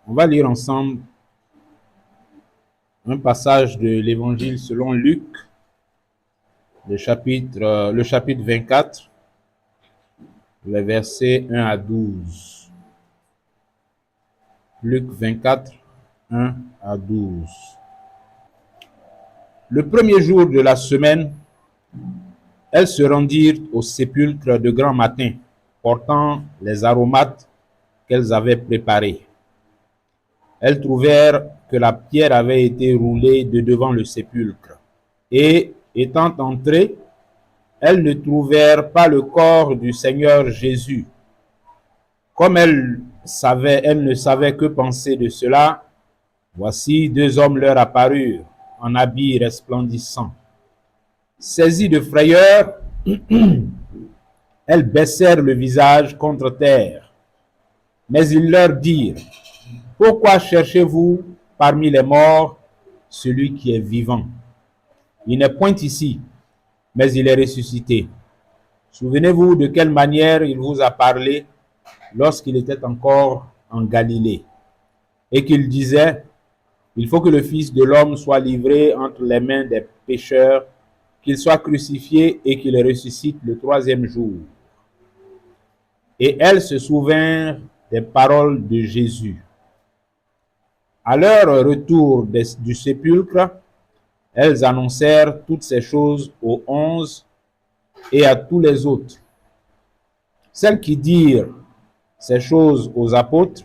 On va lire ensemble un passage de l'Évangile selon Luc, le chapitre 24, les versets 1 à 12. Luc 24, 1 à 12. Le premier jour de la semaine, elles se rendirent au sépulcre de grand matin, portant les aromates qu'elles avaient préparés. Elles trouvèrent que la pierre avait été roulée de devant le sépulcre. Et, étant entrées, elles ne trouvèrent pas le corps du Seigneur Jésus. Comme elles ne savaient que penser de cela, voici deux hommes leur apparurent, en habits resplendissants. Saisies de frayeur, elles baissèrent le visage contre terre. Mais ils leur dirent: pourquoi cherchez-vous parmi les morts celui qui est vivant? Il n'est point ici, mais il est ressuscité. Souvenez-vous de quelle manière il vous a parlé lorsqu'il était encore en Galilée, et qu'il disait: il faut que le Fils de l'homme soit livré entre les mains des pécheurs, qu'il soit crucifié et qu'il ressuscite le troisième jour. Et elles se souvinrent des paroles de Jésus. À leur retour du sépulcre, elles annoncèrent toutes ces choses aux 11 et à tous les autres. Celles qui dirent ces choses aux apôtres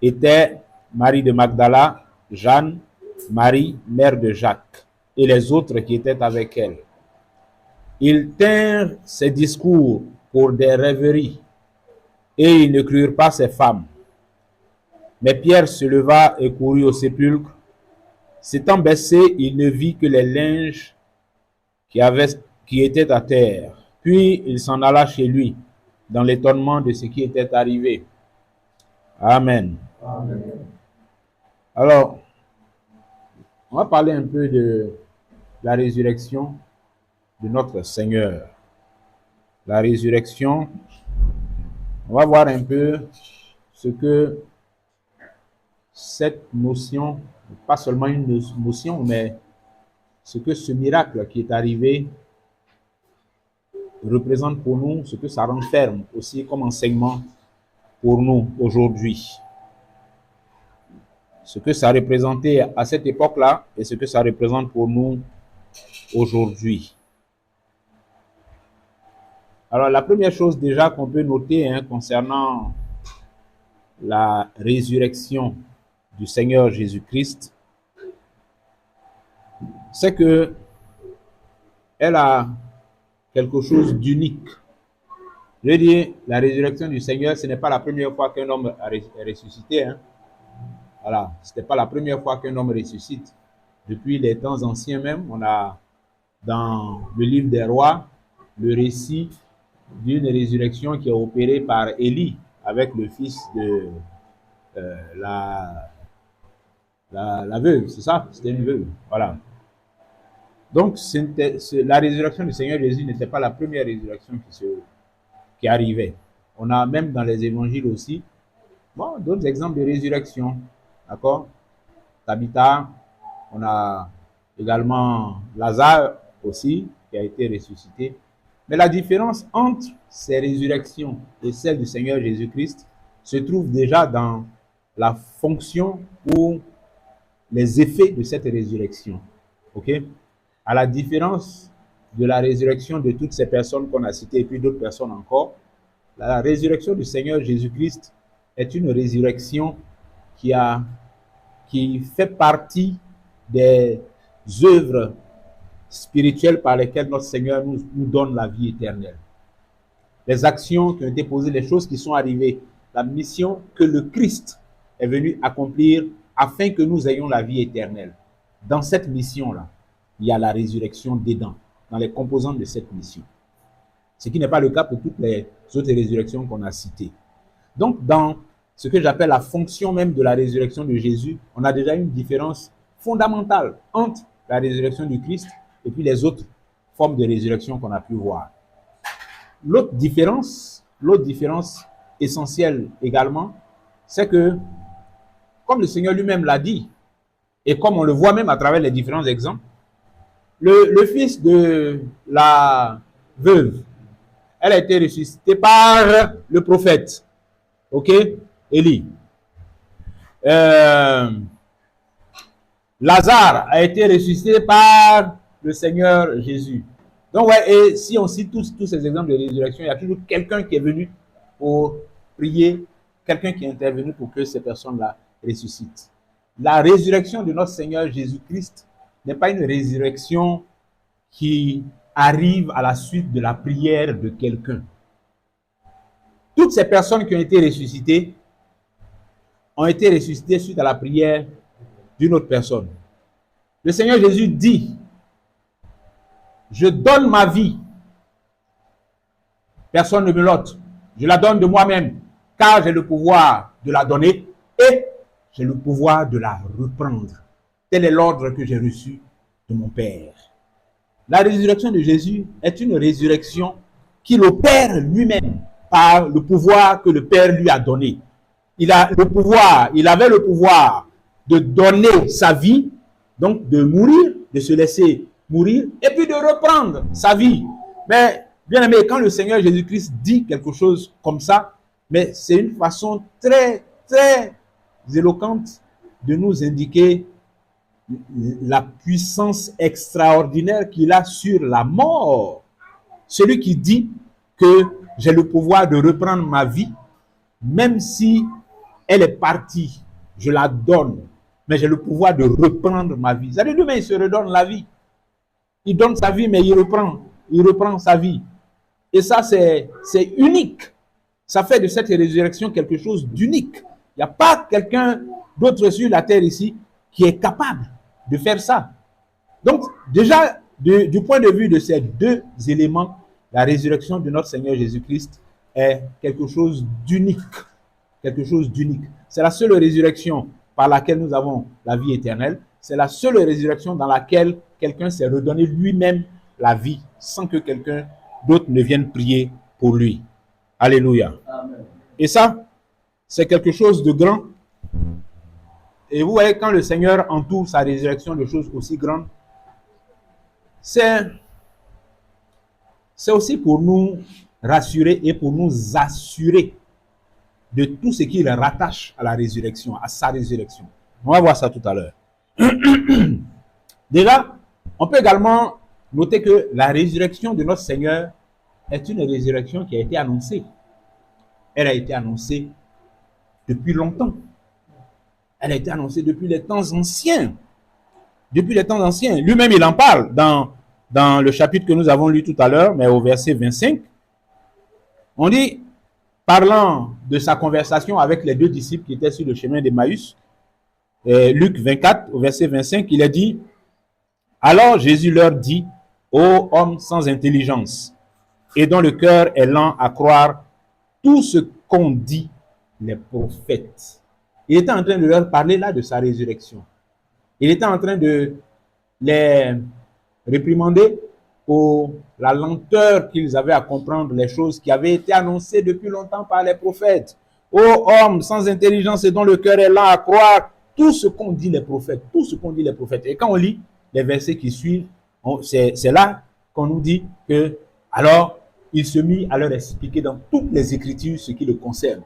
étaient Marie de Magdala, Jeanne, Marie, mère de Jacques, et les autres qui étaient avec elle. Ils tinrent ces discours pour des rêveries, et ils ne crurent pas ces femmes. Mais Pierre se leva et courut au sépulcre. S'étant baissé, il ne vit que les linges qui étaient à terre. Puis il s'en alla chez lui, dans l'étonnement de ce qui était arrivé. Amen. Amen. Alors, on va parler un peu de la résurrection de notre Seigneur. La résurrection, on va voir un peu ce que cette notion, pas seulement une notion, mais ce que ce miracle qui est arrivé représente pour nous, ce que ça renferme aussi comme enseignement pour nous aujourd'hui. Ce que ça représentait à cette époque-là et ce que ça représente pour nous aujourd'hui. Alors, la première chose déjà qu'on peut noter concernant la résurrection du Seigneur Jésus-Christ, c'est que elle a quelque chose d'unique. Je veux dire, la résurrection du Seigneur, ce n'est pas la première fois qu'un homme est ressuscité. Voilà, ce n'était pas la première fois qu'un homme ressuscite. Depuis les temps anciens même, on a dans le livre des rois le récit d'une résurrection qui est opérée par Élie avec le fils de la veuve, c'est ça? C'était une veuve, voilà. Donc, la résurrection du Seigneur Jésus n'était pas la première résurrection qui arrivait. On a même dans les évangiles aussi, d'autres exemples de résurrection, d'accord? Tabitha, on a également Lazare aussi, qui a été ressuscité. Mais la différence entre ces résurrections et celle du Seigneur Jésus-Christ se trouve déjà dans la fonction ou les effets de cette résurrection. Ok? À la différence de la résurrection de toutes ces personnes qu'on a citées et puis d'autres personnes encore, la résurrection du Seigneur Jésus-Christ est une résurrection qui fait partie des œuvres spirituelles par lesquelles notre Seigneur nous donne la vie éternelle. Les actions qui ont été posées, les choses qui sont arrivées, la mission que le Christ est venu accomplir afin que nous ayons la vie éternelle. Dans cette mission-là, il y a la résurrection dedans, dans les composantes de cette mission. Ce qui n'est pas le cas pour toutes les autres résurrections qu'on a citées. Donc, dans ce que j'appelle la fonction même de la résurrection de Jésus, on a déjà une différence fondamentale entre la résurrection du Christ et puis les autres formes de résurrection qu'on a pu voir. L'autre différence essentielle également, c'est que comme le Seigneur lui-même l'a dit, et comme on le voit même à travers les différents exemples, le fils de la veuve, elle a été ressuscitée par le prophète, ok, Élie. Lazare a été ressuscité par le Seigneur Jésus. Donc, ouais, et si on cite tous ces exemples de résurrection, il y a toujours quelqu'un qui est venu pour prier, quelqu'un qui est intervenu pour que ces personnes-là ressuscitent. La résurrection de notre Seigneur Jésus-Christ n'est pas une résurrection qui arrive à la suite de la prière de quelqu'un. Toutes ces personnes qui ont été ressuscitées suite à la prière d'une autre personne. Le Seigneur Jésus dit, je donne ma vie, personne ne me l'ôte, je la donne de moi-même, car j'ai le pouvoir de la donner et j'ai le pouvoir de la reprendre. Tel est l'ordre que j'ai reçu de mon Père. La résurrection de Jésus est une résurrection qu'il opère lui-même par le pouvoir que le Père lui a donné. Il avait le pouvoir de donner sa vie, donc de mourir, de se laisser mourir, et puis de reprendre sa vie. Mais, bien aimé, quand le Seigneur Jésus-Christ dit quelque chose comme ça, mais c'est une façon très, très éloquente de nous indiquer la puissance extraordinaire qu'il a sur la mort. Celui qui dit que j'ai le pouvoir de reprendre ma vie, même si elle est partie, je la donne, mais j'ai le pouvoir de reprendre ma vie. C'est-à-dire, lui-même, il se redonne la vie. Il donne sa vie, mais il reprend sa vie. Et ça, c'est unique. Ça fait de cette résurrection quelque chose d'unique. Il n'y a pas quelqu'un d'autre sur la terre ici qui est capable de faire ça. Donc, déjà, du point de vue de ces deux éléments, la résurrection de notre Seigneur Jésus-Christ est quelque chose d'unique. Quelque chose d'unique. C'est la seule résurrection par laquelle nous avons la vie éternelle. C'est la seule résurrection dans laquelle quelqu'un s'est redonné lui-même la vie sans que quelqu'un d'autre ne vienne prier pour lui. Alléluia. Amen. Et ça, c'est quelque chose de grand. Et vous voyez, quand le Seigneur entoure sa résurrection de choses aussi grandes, c'est aussi pour nous rassurer et pour nous assurer de tout ce qui le rattache à la résurrection, à sa résurrection. On va voir ça tout à l'heure. Déjà, on peut également noter que la résurrection de notre Seigneur est une résurrection qui a été annoncée. Elle a été annoncée depuis longtemps. Elle a été annoncée depuis les temps anciens. Depuis les temps anciens. Lui-même, il en parle dans le chapitre que nous avons lu tout à l'heure, mais au verset 25. On dit, parlant de sa conversation avec les deux disciples qui étaient sur le chemin d'Emmaüs, Luc 24, au verset 25, il a dit, alors Jésus leur dit, ô hommes sans intelligence, et dont le cœur est lent à croire tout ce qu'ont dit les prophètes. Il était en train de leur parler là de sa résurrection. Il était en train de les réprimander pour la lenteur qu'ils avaient à comprendre les choses qui avaient été annoncées depuis longtemps par les prophètes. Ô hommes sans intelligence et dont le cœur est lent à croire tout ce qu'ont dit les prophètes, tout ce qu'ont dit les prophètes. Et quand on lit les versets qui suivent, c'est là qu'on nous dit que, alors, il se mit à leur expliquer dans toutes les Écritures ce qui le concerne.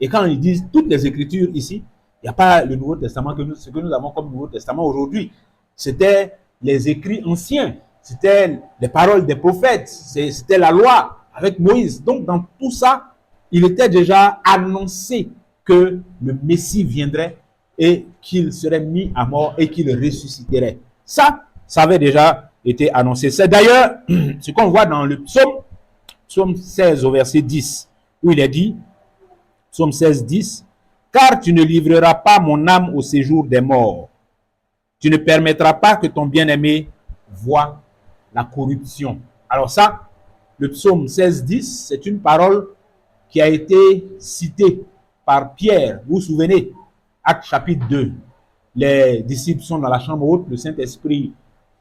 Et quand ils disent toutes les Écritures ici, il n'y a pas le Nouveau Testament, ce que nous avons comme Nouveau Testament aujourd'hui. C'était les écrits anciens, c'était les paroles des prophètes, c'était la loi avec Moïse. Donc dans tout ça, il était déjà annoncé que le Messie viendrait et qu'il serait mis à mort et qu'il ressusciterait. Ça avait déjà été annoncé. C'est d'ailleurs ce qu'on voit dans le psaume 16 au verset 10, où il est dit, psaume 16, 10, « Car tu ne livreras pas mon âme au séjour des morts. Tu ne permettras pas que ton bien-aimé voie la corruption. » Alors ça, le psaume 16, 10, c'est une parole qui a été citée par Pierre. Vous vous souvenez, Actes chapitre 2. Les disciples sont dans la chambre haute, le Saint-Esprit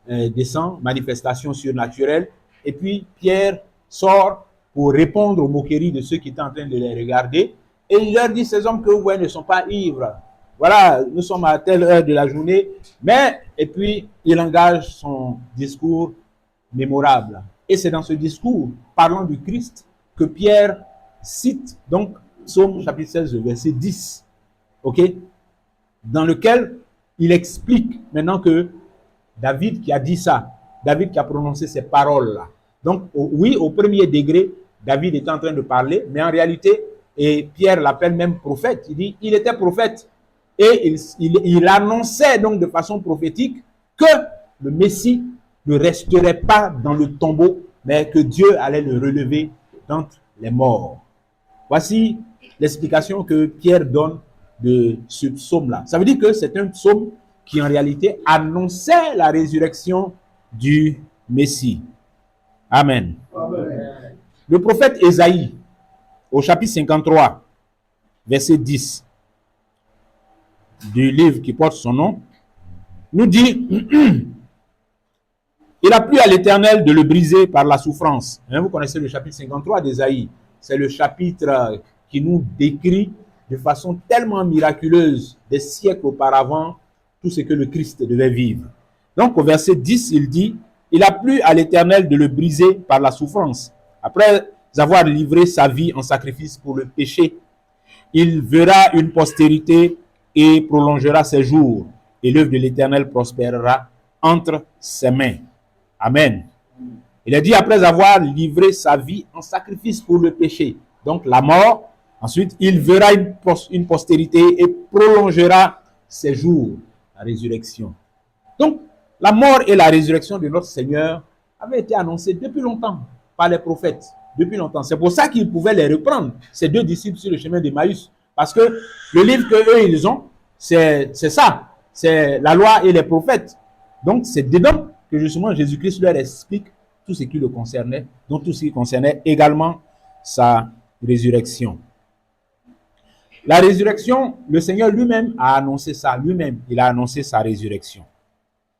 descend, manifestation surnaturelle, et puis Pierre sort pour répondre aux moqueries de ceux qui étaient en train de les regarder, et il leur dit, ces hommes que vous voyez ne sont pas ivres, voilà, nous sommes à telle heure de la journée, mais, et puis, il engage son discours mémorable. Et c'est dans ce discours, parlant du Christ, que Pierre cite, donc, Psaume chapitre 16, verset 10, ok, dans lequel il explique maintenant que David qui a dit ça, David qui a prononcé ces paroles-là. Donc, oui, au premier degré, David est en train de parler, mais en réalité, et Pierre l'appelle même prophète. Il dit, il était prophète et il annonçait donc de façon prophétique que le Messie ne resterait pas dans le tombeau, mais que Dieu allait le relever d'entre les morts. Voici l'explication que Pierre donne de ce psaume-là. Ça veut dire que c'est un psaume qui en réalité annonçait la résurrection du Messie. Amen. Amen. Le prophète Ésaïe, au chapitre 53, verset 10 du livre qui porte son nom, nous dit il a plu à l'Éternel de le briser par la souffrance. Vous connaissez le chapitre 53 d'Ésaïe. C'est le chapitre qui nous décrit de façon tellement miraculeuse des siècles auparavant tout ce que le Christ devait vivre. Donc au verset 10, il dit, il a plu à l'Éternel de le briser par la souffrance. Après avoir livré sa vie en sacrifice pour le péché, il verra une postérité et prolongera ses jours. Et l'œuvre de l'Éternel prospérera entre ses mains. Amen. Il a dit après avoir livré sa vie en sacrifice pour le péché, donc la mort, ensuite il verra une postérité et prolongera ses jours, la résurrection. Donc la mort et la résurrection de notre Seigneur avaient été annoncées depuis longtemps par les prophètes, depuis longtemps. C'est pour ça qu'ils pouvaient les reprendre, ces deux disciples sur le chemin d'Emmaüs, parce que le livre qu'eux ils ont, c'est ça, c'est la loi et les prophètes. Donc c'est dedans que justement Jésus-Christ leur explique tout ce qui le concernait, donc tout ce qui concernait également sa résurrection. La résurrection, le Seigneur lui-même a annoncé ça, lui-même, il a annoncé sa résurrection.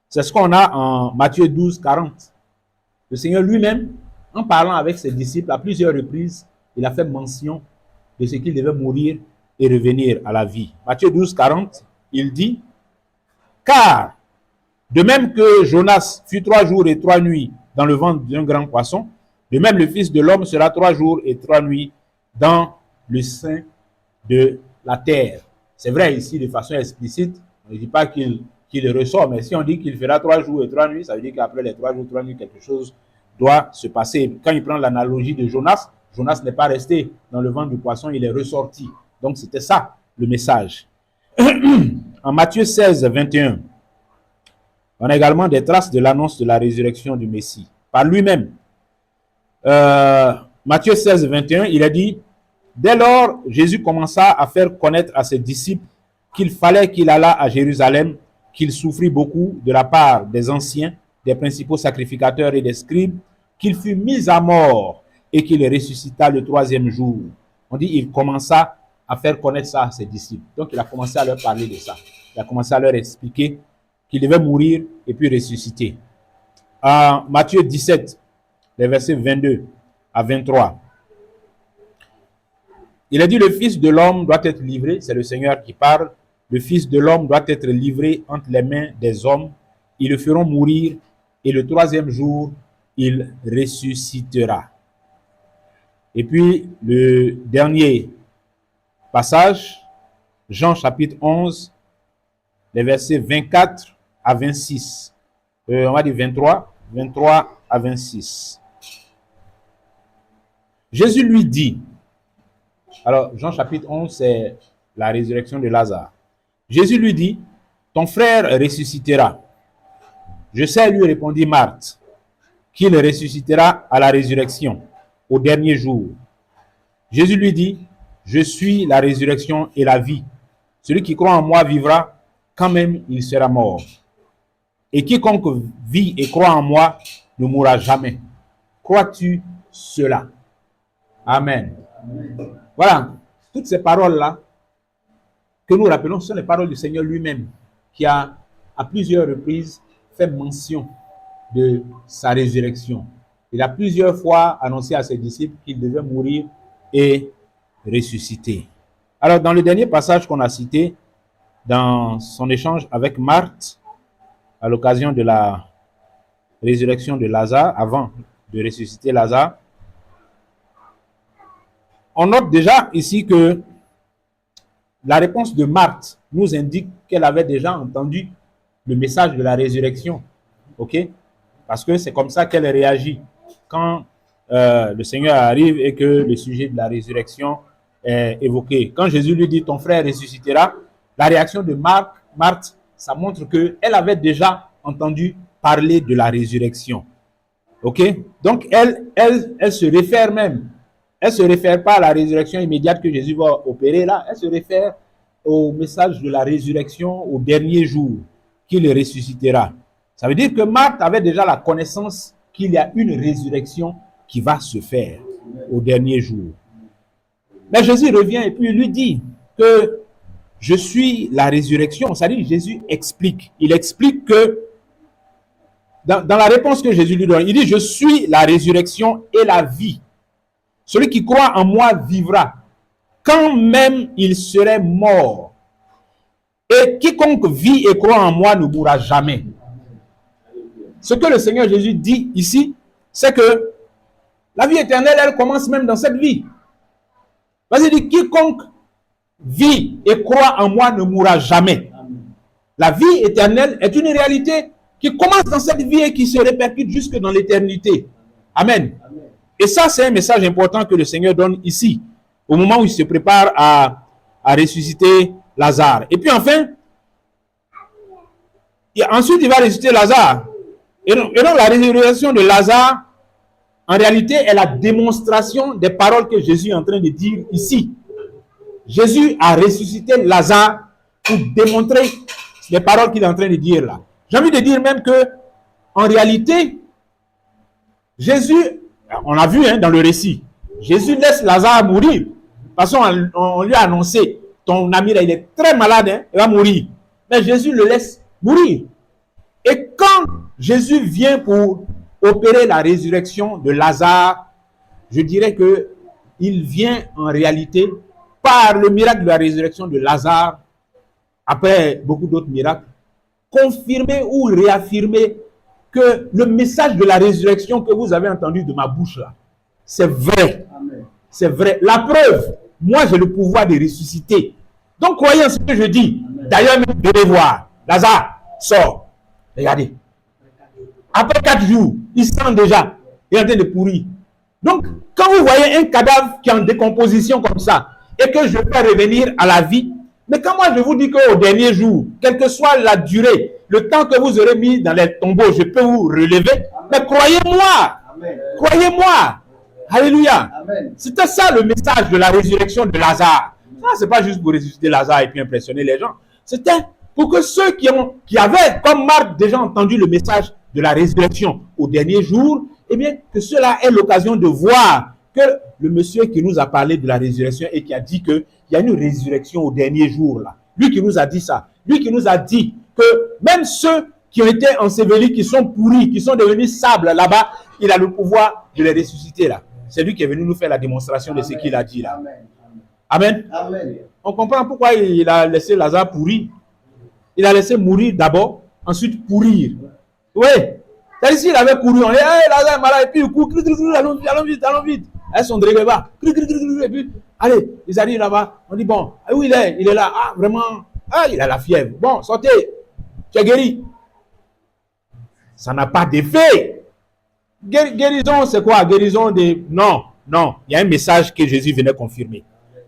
C'est ce qu'on a en Matthieu 12, 40. Le Seigneur lui-même, en parlant avec ses disciples à plusieurs reprises, il a fait mention de ce qu'il devait mourir et revenir à la vie. Matthieu 12, 40, il dit, car de même que Jonas fut 3 jours et 3 nuits dans le ventre d'un grand poisson, de même le Fils de l'homme sera 3 jours et 3 nuits dans le sein de la terre. C'est vrai ici de façon explicite, on ne dit pas qu'il ressort, mais si on dit qu'il fera 3 jours et 3 nuits, ça veut dire qu'après les 3 jours, 3 nuits, quelque chose doit se passer. Quand il prend l'analogie de Jonas, Jonas n'est pas resté dans le ventre du poisson, il est ressorti. Donc c'était ça le message. En Matthieu 16, 21, on a également des traces de l'annonce de la résurrection du Messie par lui-même. Matthieu 16, 21, il a dit, dès lors, Jésus commença à faire connaître à ses disciples qu'il fallait qu'il allât à Jérusalem, qu'il souffrit beaucoup de la part des anciens, des principaux sacrificateurs et des scribes, qu'il fut mis à mort et qu'il ressuscita le 3e jour. On dit, il commença à faire connaître ça à ses disciples. Donc, il a commencé à leur parler de ça. Il a commencé à leur expliquer qu'il devait mourir et puis ressusciter. En Matthieu 17, les versets 22 à 23, il a dit, le Fils de l'homme doit être livré, c'est le Seigneur qui parle, le Fils de l'homme doit être livré entre les mains des hommes, ils le feront mourir et le 3e jour, il ressuscitera. Et puis, le dernier passage, Jean chapitre 11, les versets 24 à 26. On va dire 23 à 26. Jésus lui dit, alors Jean chapitre 11, c'est la résurrection de Lazare. Jésus lui dit, ton frère ressuscitera. Je sais, lui répondit Marthe, qu'il ressuscitera à la résurrection, au dernier jour. Jésus lui dit, je suis la résurrection et la vie. Celui qui croit en moi vivra, quand même il sera mort. Et quiconque vit et croit en moi ne mourra jamais. Crois-tu cela? Amen. Amen. Voilà, toutes ces paroles-là que nous rappelons, ce sont les paroles du Seigneur lui-même qui a à plusieurs reprises fait mention de sa résurrection. Il a plusieurs fois annoncé à ses disciples qu'il devait mourir et ressusciter. Alors, dans le dernier passage qu'on a cité, dans son échange avec Marthe à l'occasion de la résurrection de Lazare, avant de ressusciter Lazare, on note déjà ici que la réponse de Marthe nous indique qu'elle avait déjà entendu le message de la résurrection. OK? Parce que c'est comme ça qu'elle réagit quand le Seigneur arrive et que le sujet de la résurrection est évoqué. Quand Jésus lui dit ton frère ressuscitera, la réaction de Marthe, ça montre qu'elle avait déjà entendu parler de la résurrection. OK? Donc elle se réfère même. Elle ne se réfère pas à la résurrection immédiate que Jésus va opérer là. Elle se réfère au message de la résurrection au dernier jour qu'il ressuscitera. Ça veut dire que Marthe avait déjà la connaissance qu'il y a une résurrection qui va se faire au dernier jour. Mais Jésus revient et puis lui dit que je suis la résurrection. C'est-à-dire Jésus explique. Il explique que dans la réponse que Jésus lui donne, il dit je suis la résurrection et la vie. Celui qui croit en moi vivra, quand même il serait mort. Et quiconque vit et croit en moi ne mourra jamais. Ce que le Seigneur Jésus dit ici, c'est que la vie éternelle, elle commence même dans cette vie. Vas-y, dit, quiconque vit et croit en moi ne mourra jamais. La vie éternelle est une réalité qui commence dans cette vie et qui se répercute jusque dans l'éternité. Amen. Et ça, c'est un message important que le Seigneur donne ici, au moment où il se prépare à ressusciter Lazare. Et puis enfin, ensuite il va ressusciter Lazare. Et donc la résurrection de Lazare, en réalité, est la démonstration des paroles que Jésus est en train de dire ici. Jésus a ressuscité Lazare pour démontrer les paroles qu'il est en train de dire là. J'ai envie de dire même que, en réalité, Jésus, on a vu dans le récit, Jésus laisse Lazare mourir. De toute façon, on lui a annoncé, ton ami là, il est très malade, il va mourir. Mais Jésus le laisse mourir. Et quand Jésus vient pour opérer la résurrection de Lazare, je dirais que il vient en réalité par le miracle de la résurrection de Lazare, après beaucoup d'autres miracles, confirmer ou réaffirmer que le message de la résurrection que vous avez entendu de ma bouche là, c'est vrai. C'est vrai. La preuve, moi j'ai le pouvoir de ressusciter. Donc croyez en ce que je dis. D'ailleurs, vous devez voir. Lazare sort. Regardez. Après 4 jours, il sent déjà. Il est en train de pourrir. Donc, quand vous voyez un cadavre qui est en décomposition comme ça, et que je peux revenir à la vie, mais quand moi je vous dis qu'au dernier jour, quelle que soit la durée, le temps que vous aurez mis dans les tombeaux, je peux vous relever. Mais croyez-moi. Croyez-moi. Alléluia. C'était ça le message de la résurrection de Lazare. Ça, c'est pas juste pour ressusciter Lazare et puis impressionner les gens. C'était pour que ceux qui avaient, comme Marc, déjà entendu le message de la résurrection au dernier jour, eh bien, que cela ait l'occasion de voir que le monsieur qui nous a parlé de la résurrection et qui a dit qu'il y a une résurrection au dernier jour, là, lui qui nous a dit ça, lui qui nous a dit que même ceux qui ont été ensevelis, qui sont pourris, qui sont devenus sable là-bas, il a le pouvoir de les ressusciter là. C'est lui qui est venu nous faire la démonstration de ce qu'il a dit là. Amen. Amen. On comprend pourquoi il a laissé Lazare pourrir. Il a laissé mourir d'abord, ensuite pourrir. Oui. C'est-à-dire s'il avait couru, on dit, hey, Lazare est malade, et puis il court, allons vite. Elles sont dressées bas. Et puis, allez, ils arrivent là-bas. On dit, bon, où il est? Il est là. Ah, vraiment. Ah, il a la fièvre. Bon, sortez. Tu es guéri. Ça n'a pas d'effet. Guérison, c'est quoi? Guérison de... Non. Il y a un message que Jésus venait confirmer.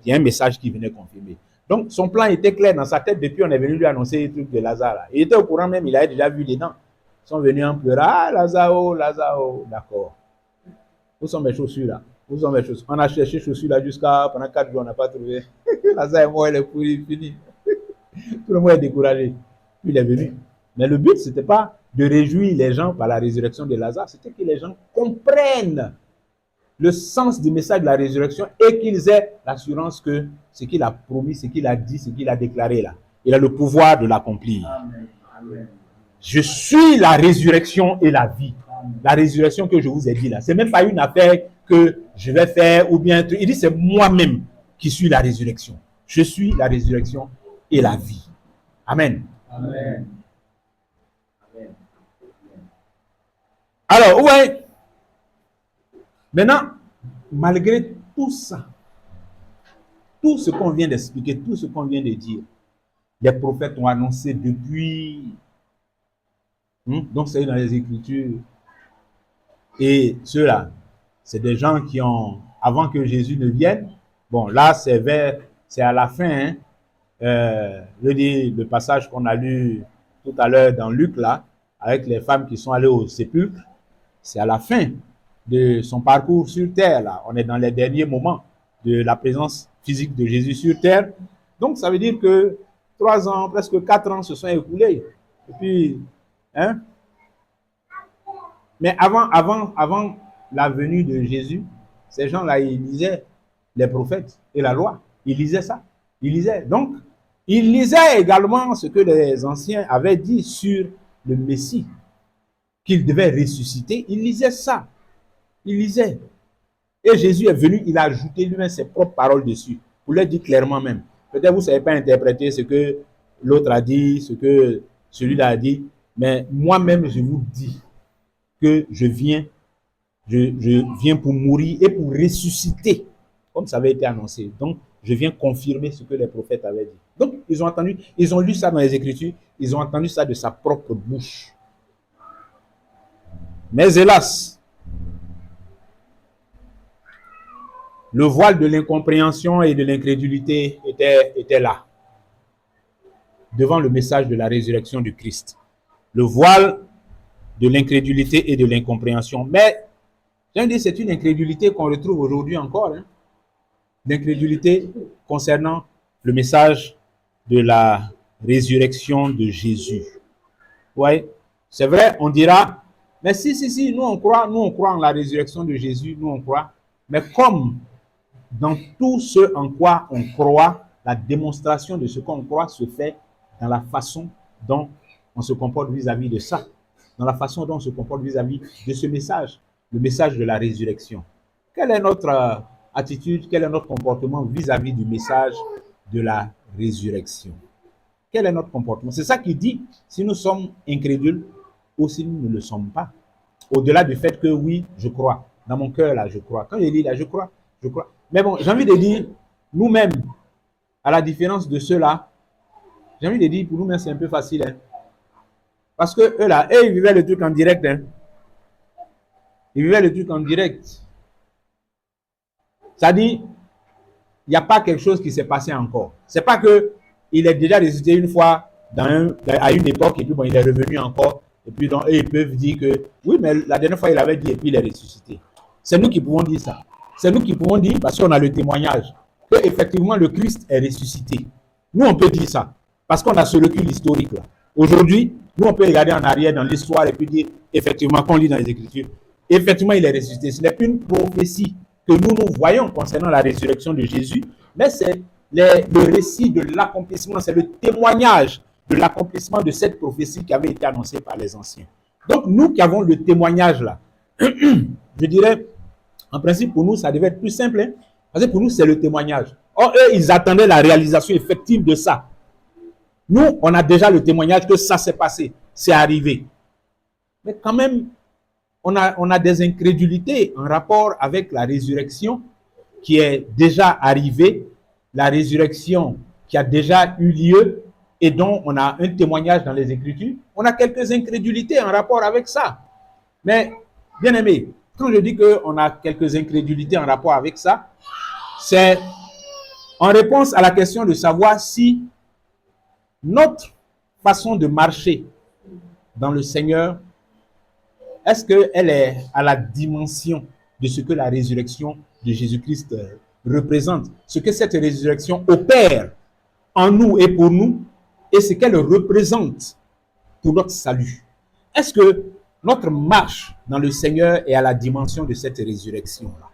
Il y a un message qui venait confirmer. Donc, son plan était clair dans sa tête depuis on est venu lui annoncer les trucs de Lazare. Là. Il était au courant même, il avait déjà vu les dents. Ils sont venus en pleurant. Ah, Lazare, d'accord. Où sont mes chaussures là? Où sont mes chaussures? On a cherché chaussures là jusqu'à pendant 4 jours, on n'a pas trouvé. Lazare est mort, il est pourri, fini. Tout le monde est découragé. Puis il est venu. Mais le but, ce n'était pas de réjouir les gens par la résurrection de Lazare, c'était que les gens comprennent le sens du message de la résurrection et qu'ils aient l'assurance que ce qu'il a promis, ce qu'il a dit, ce qu'il a déclaré là, il a le pouvoir de l'accomplir. Amen. Je suis la résurrection et la vie. La résurrection que je vous ai dit là, c'est même pas une affaire que je vais faire ou bien... Il dit c'est moi-même qui suis la résurrection. Je suis la résurrection et la vie. Amen. Amen. Alors, ouais. Maintenant, malgré tout ça, tout ce qu'on vient d'expliquer, tout ce qu'on vient de dire, les prophètes ont annoncé depuis. Donc, c'est dans les Écritures. Et ceux-là, c'est des gens qui ont, avant que Jésus ne vienne, bon, là, c'est à la fin, le passage qu'on a lu tout à l'heure dans Luc, là, avec les femmes qui sont allées au sépulcre, c'est à la fin de son parcours sur terre, là. On est dans les derniers moments de la présence physique de Jésus sur terre. Donc, ça veut dire que 3 ans, presque 4 ans se sont écoulés. Et puis, mais avant la venue de Jésus, ces gens-là, ils lisaient les prophètes et la loi. Ils lisaient ça. Ils lisaient. Donc, ils lisaient également ce que les anciens avaient dit sur le Messie, qu'il devait ressusciter. Ils lisaient ça. Ils lisaient. Et Jésus est venu, il a ajouté lui-même ses propres paroles dessus. Pour le dire clairement même. Peut-être vous ne savez pas interpréter ce que l'autre a dit, ce que celui-là a dit, mais moi-même, je vous dis que je viens pour mourir et pour ressusciter, comme ça avait été annoncé. Donc, je viens confirmer ce que les prophètes avaient dit. Donc, ils ont entendu, ils ont lu ça dans les Écritures, ils ont entendu ça de sa propre bouche. Mais hélas, le voile de l'incompréhension et de l'incrédulité était là, devant le message de la résurrection du Christ. Le voile de l'incrédulité et de l'incompréhension. Mais, j'ai dit, c'est une incrédulité qu'on retrouve aujourd'hui encore. L'incrédulité concernant le message de la résurrection de Jésus. Oui, c'est vrai, on dira, mais si, nous on croit en la résurrection de Jésus, nous on croit. Mais comme dans tout ce en quoi on croit, la démonstration de ce qu'on croit se fait dans la façon dont on se comporte vis-à-vis de ça, dans la façon dont on se comporte vis-à-vis de ce message, le message de la résurrection. Quelle est notre attitude, quel est notre comportement vis-à-vis du message de la résurrection? Quel est notre comportement? C'est ça qui dit si nous sommes incrédules ou si nous ne le sommes pas. Au-delà du fait que oui, je crois. Dans mon cœur, là, je crois. Quand je lis là, je crois. Mais bon, j'ai envie de dire, nous-mêmes, à la différence de ceux-là, j'ai envie de dire, pour nous-mêmes, c'est un peu facile. Parce que eux là, ils vivaient le truc en direct. Ils vivaient le truc en direct. Ça dit, il n'y a pas quelque chose qui s'est passé encore. C'est pas que il est déjà ressuscité une fois à une époque et puis bon, il est revenu encore. Et puis donc, ils peuvent dire que oui, mais la dernière fois il avait dit et puis il est ressuscité. C'est nous qui pouvons dire ça. C'est nous qui pouvons dire, parce qu'on a le témoignage, que effectivement le Christ est ressuscité. Nous, on peut dire ça, parce qu'on a ce recul historique là. Aujourd'hui, nous, on peut regarder en arrière dans l'histoire et puis dire, effectivement, qu'on lit dans les Écritures, effectivement, il est ressuscité. Ce n'est plus une prophétie que nous voyons concernant la résurrection de Jésus, mais c'est le récit de l'accomplissement, c'est le témoignage de l'accomplissement de cette prophétie qui avait été annoncée par les anciens. Donc, nous qui avons le témoignage là, je dirais, en principe, pour nous, ça devait être plus simple, hein, parce que pour nous, c'est le témoignage. Or, eux, ils attendaient la réalisation effective de ça. Nous, on a déjà le témoignage que ça s'est passé, c'est arrivé. Mais quand même, on a des incrédulités en rapport avec la résurrection qui est déjà arrivée, la résurrection qui a déjà eu lieu et dont on a un témoignage dans les Écritures. On a quelques incrédulités en rapport avec ça. Mais, bien aimé, quand je dis qu'on a quelques incrédulités en rapport avec ça, c'est en réponse à la question de savoir si notre façon de marcher dans le Seigneur, est-ce qu'elle est à la dimension de ce que la résurrection de Jésus-Christ représente, ce que cette résurrection opère en nous et pour nous, et ce qu'elle représente pour notre salut? Est-ce que notre marche dans le Seigneur est à la dimension de cette résurrection-là?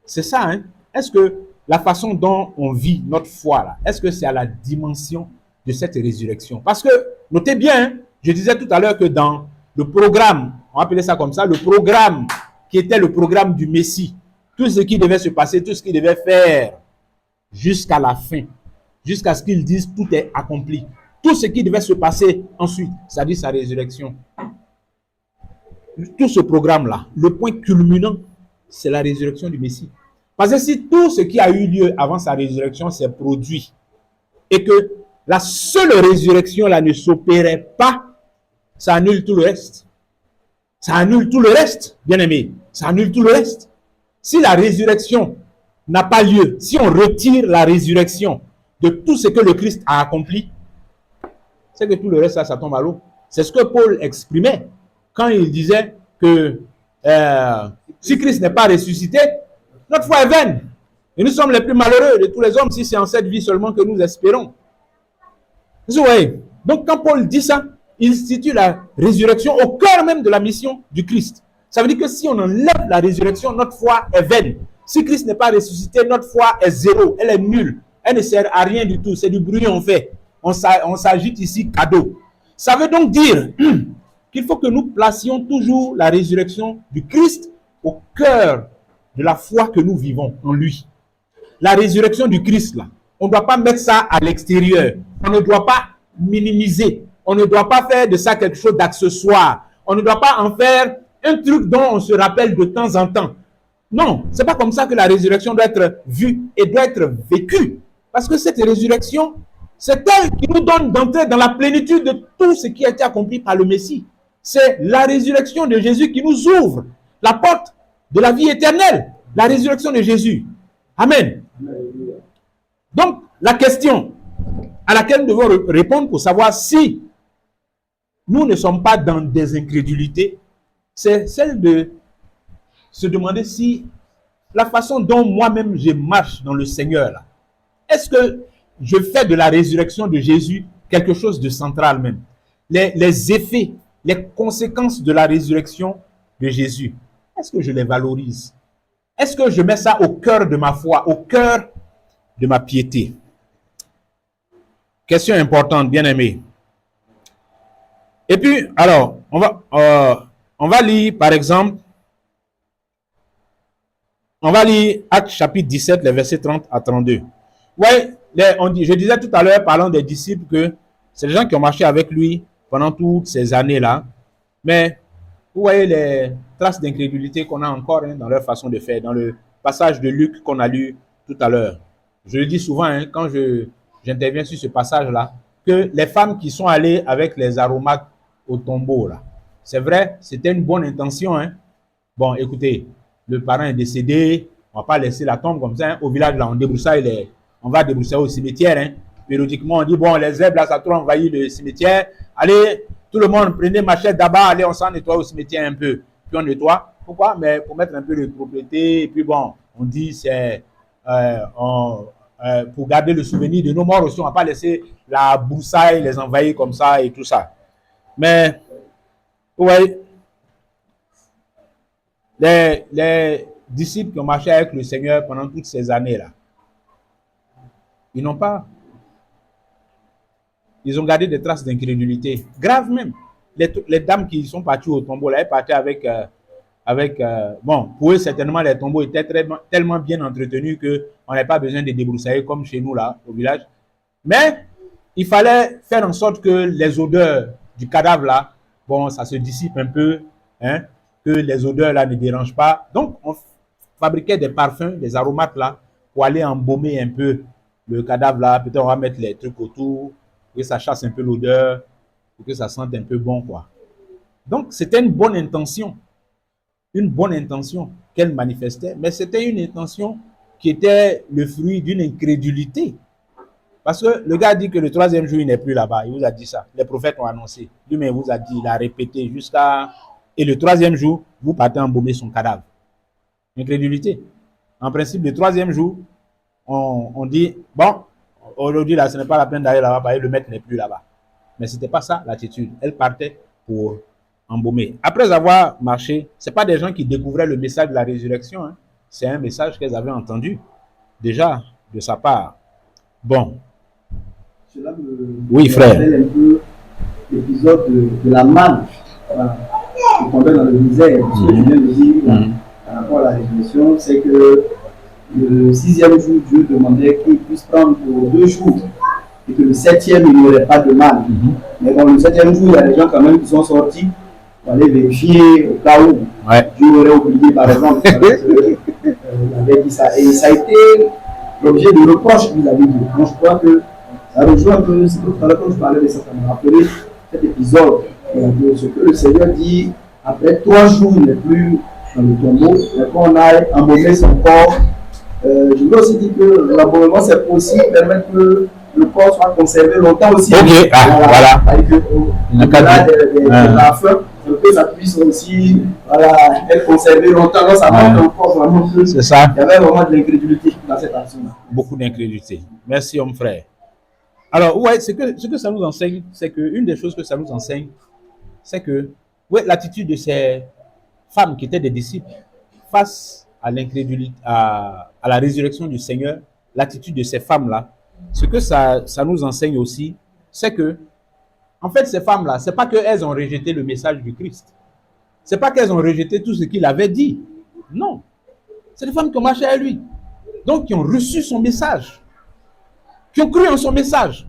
C'est ça, hein? Est-ce que la façon dont on vit notre foi, là, est-ce que c'est à la dimension de cette résurrection? Parce que, notez bien, hein, je disais tout à l'heure que dans le programme, on appelait ça comme ça, le programme qui était le programme du Messie, tout ce qui devait se passer, tout ce qu'il devait faire jusqu'à la fin, jusqu'à ce qu'ils disent tout est accompli. tout ce qui devait se passer ensuite, c'est-à-dire sa résurrection. Tout ce programme-là, le point culminant, c'est la résurrection du Messie. Parce que si tout ce qui a eu lieu avant sa résurrection s'est produit et que la seule résurrection là ne s'opérait pas, ça annule tout le reste. Ça annule tout le reste, bien aimé. Ça annule tout le reste. Si la résurrection n'a pas lieu, si on retire la résurrection de tout ce que le Christ a accompli, c'est que tout le reste là, ça tombe à l'eau. C'est ce que Paul exprimait quand il disait que si Christ n'est pas ressuscité, notre foi est vaine. Et nous sommes les plus malheureux de tous les hommes si c'est en cette vie seulement que nous espérons. Vous voyez? Donc quand Paul dit ça, il situe la résurrection au cœur même de la mission du Christ. Ça veut dire que si on enlève la résurrection, notre foi est vaine. Si Christ n'est pas ressuscité, notre foi est zéro, elle est nulle. Elle ne sert à rien du tout, c'est du bruit en fait. On s'agite ici cadeau. Ça veut donc dire qu'il faut que nous placions toujours la résurrection du Christ au cœur de la foi que nous vivons en lui. La résurrection du Christ, là, on ne doit pas mettre ça à l'extérieur. On ne doit pas minimiser. On ne doit pas faire de ça quelque chose d'accessoire. On ne doit pas en faire un truc dont on se rappelle de temps en temps. Non, c'est pas comme ça que la résurrection doit être vue et doit être vécue. Parce que cette résurrection, c'est elle qui nous donne d'entrer dans la plénitude de tout ce qui a été accompli par le Messie. C'est la résurrection de Jésus qui nous ouvre la porte de la vie éternelle. La résurrection de Jésus. Amen. Donc, la question à laquelle nous devons répondre pour savoir si nous ne sommes pas dans des incrédulités, c'est celle de se demander si la façon dont moi-même je marche dans le Seigneur, là, est-ce que je fais de la résurrection de Jésus quelque chose de central même? Les effets, les conséquences de la résurrection de Jésus, est-ce que je les valorise? Est-ce que je mets ça au cœur de ma foi, au cœur de ma piété? Question importante, bien aimé. Et puis, alors, on va lire, par exemple, on va lire Actes chapitre 17, les versets 30 à 32. Ouais, je disais tout à l'heure, parlant des disciples, que c'est les gens qui ont marché avec lui pendant toutes ces années-là. Mais vous voyez les traces d'incrédulité qu'on a encore dans leur façon de faire, dans le passage de Luc qu'on a lu tout à l'heure. Je le dis souvent quand j'interviens sur ce passage-là, que les femmes qui sont allées avec les aromates au tombeau, là, c'est vrai, c'était une bonne intention. Bon, écoutez, le parent est décédé, on ne va pas laisser la tombe comme ça. Au village, là, on va débroussailler au cimetière. Périodiquement, on dit, bon, les herbes, là, ça a trop envahi le cimetière. Allez, tout le monde, prenez machette d'abord, allez, on s'en nettoie au cimetière un peu. Puis on nettoie. Pourquoi? Mais pour mettre un peu de propreté. Et puis bon, on dit, c'est pour garder le souvenir de nos morts aussi. On ne va pas laisser la broussaille les envahir comme ça et tout ça. Mais, vous voyez, les disciples qui ont marché avec le Seigneur pendant toutes ces années-là, ils n'ont pas. Ils ont gardé des traces d'incrédulité. Grave même. Les dames qui sont parties au tombeau, là, elles partaient avec bon, pour eux, certainement, les tombeaux étaient tellement bien entretenus qu'on n'avait pas besoin de débroussailler comme chez nous, là, au village. Mais, il fallait faire en sorte que les odeurs du cadavre, là, bon, ça se dissipe un peu, que les odeurs, là, ne dérangent pas. Donc, on fabriquait des parfums, des aromates, là, pour aller embaumer un peu le cadavre, là. Peut-être on va mettre les trucs autour, que ça chasse un peu l'odeur, pour que ça sente un peu bon, quoi. Donc, c'était une bonne intention qu'elle manifestait, mais c'était une intention qui était le fruit d'une incrédulité. Parce que le gars dit que le troisième jour, il n'est plus là-bas. Il vous a dit ça. Les prophètes ont annoncé. Lui-même vous a dit, il a répété jusqu'à... Et le troisième jour, vous partez embaumer son cadavre. Incrédulité. En principe, le troisième jour, on dit, bon, aujourd'hui, là, ce n'est pas la peine d'aller là-bas, parce que le maître n'est plus là-bas. Mais ce n'était pas ça l'attitude. Elle partait pour embaumer. Après avoir marché, ce n'est pas des gens qui découvraient le message de la résurrection. C'est un message qu'elles avaient entendu déjà de sa part. Bon. Cela oui, frère. Un peu l'épisode de la manne qui tombait dans le misère. Ce que je viens de dire par rapport à la résurrection, c'est que le 6e jour, Dieu demandait qu'il puisse prendre pour 2 jours et que le 7e, il n'y aurait pas de mal. Mais bon, le 7e jour, il y a des gens quand même qui sont sortis pour aller vérifier au cas où Dieu aurait oublié, par exemple. Il avait dit ça. Et ça a été l'objet de reproches vis-à-vis de Dieu. Donc je crois que ça rejoint un peu, c'est tout à l'heure quand je parlais de ça, ça m'a rappelé cet épisode de ce que le Seigneur dit, après 3 jours, il n'est plus dans le tombeau, mais qu'on a embaumé son corps. Je veux aussi dire que l'embaumement, c'est aussi permettre que le corps soit conservé longtemps aussi. Ok, voilà. Au-delà des parfums, que ça puisse aussi être conservé longtemps. Donc ça montre encore vraiment que c'est ça. Il y avait vraiment de l'incrédulité dans cette action-là. Beaucoup d'incrédulité. Merci, homme frère. Alors, ouais, ce que ça nous enseigne, c'est que une des choses que ça nous enseigne, c'est que l'attitude de ces femmes qui étaient des disciples face à l'incrédulité, à la résurrection du Seigneur, l'attitude de ces femmes-là, ce que ça nous enseigne aussi, c'est que, en fait, ces femmes-là, c'est pas qu'elles ont rejeté le message du Christ. C'est pas qu'elles ont rejeté tout ce qu'il avait dit. Non. C'est des femmes qui ont marché à lui. Donc, qui ont reçu son message. Qui ont cru en son message.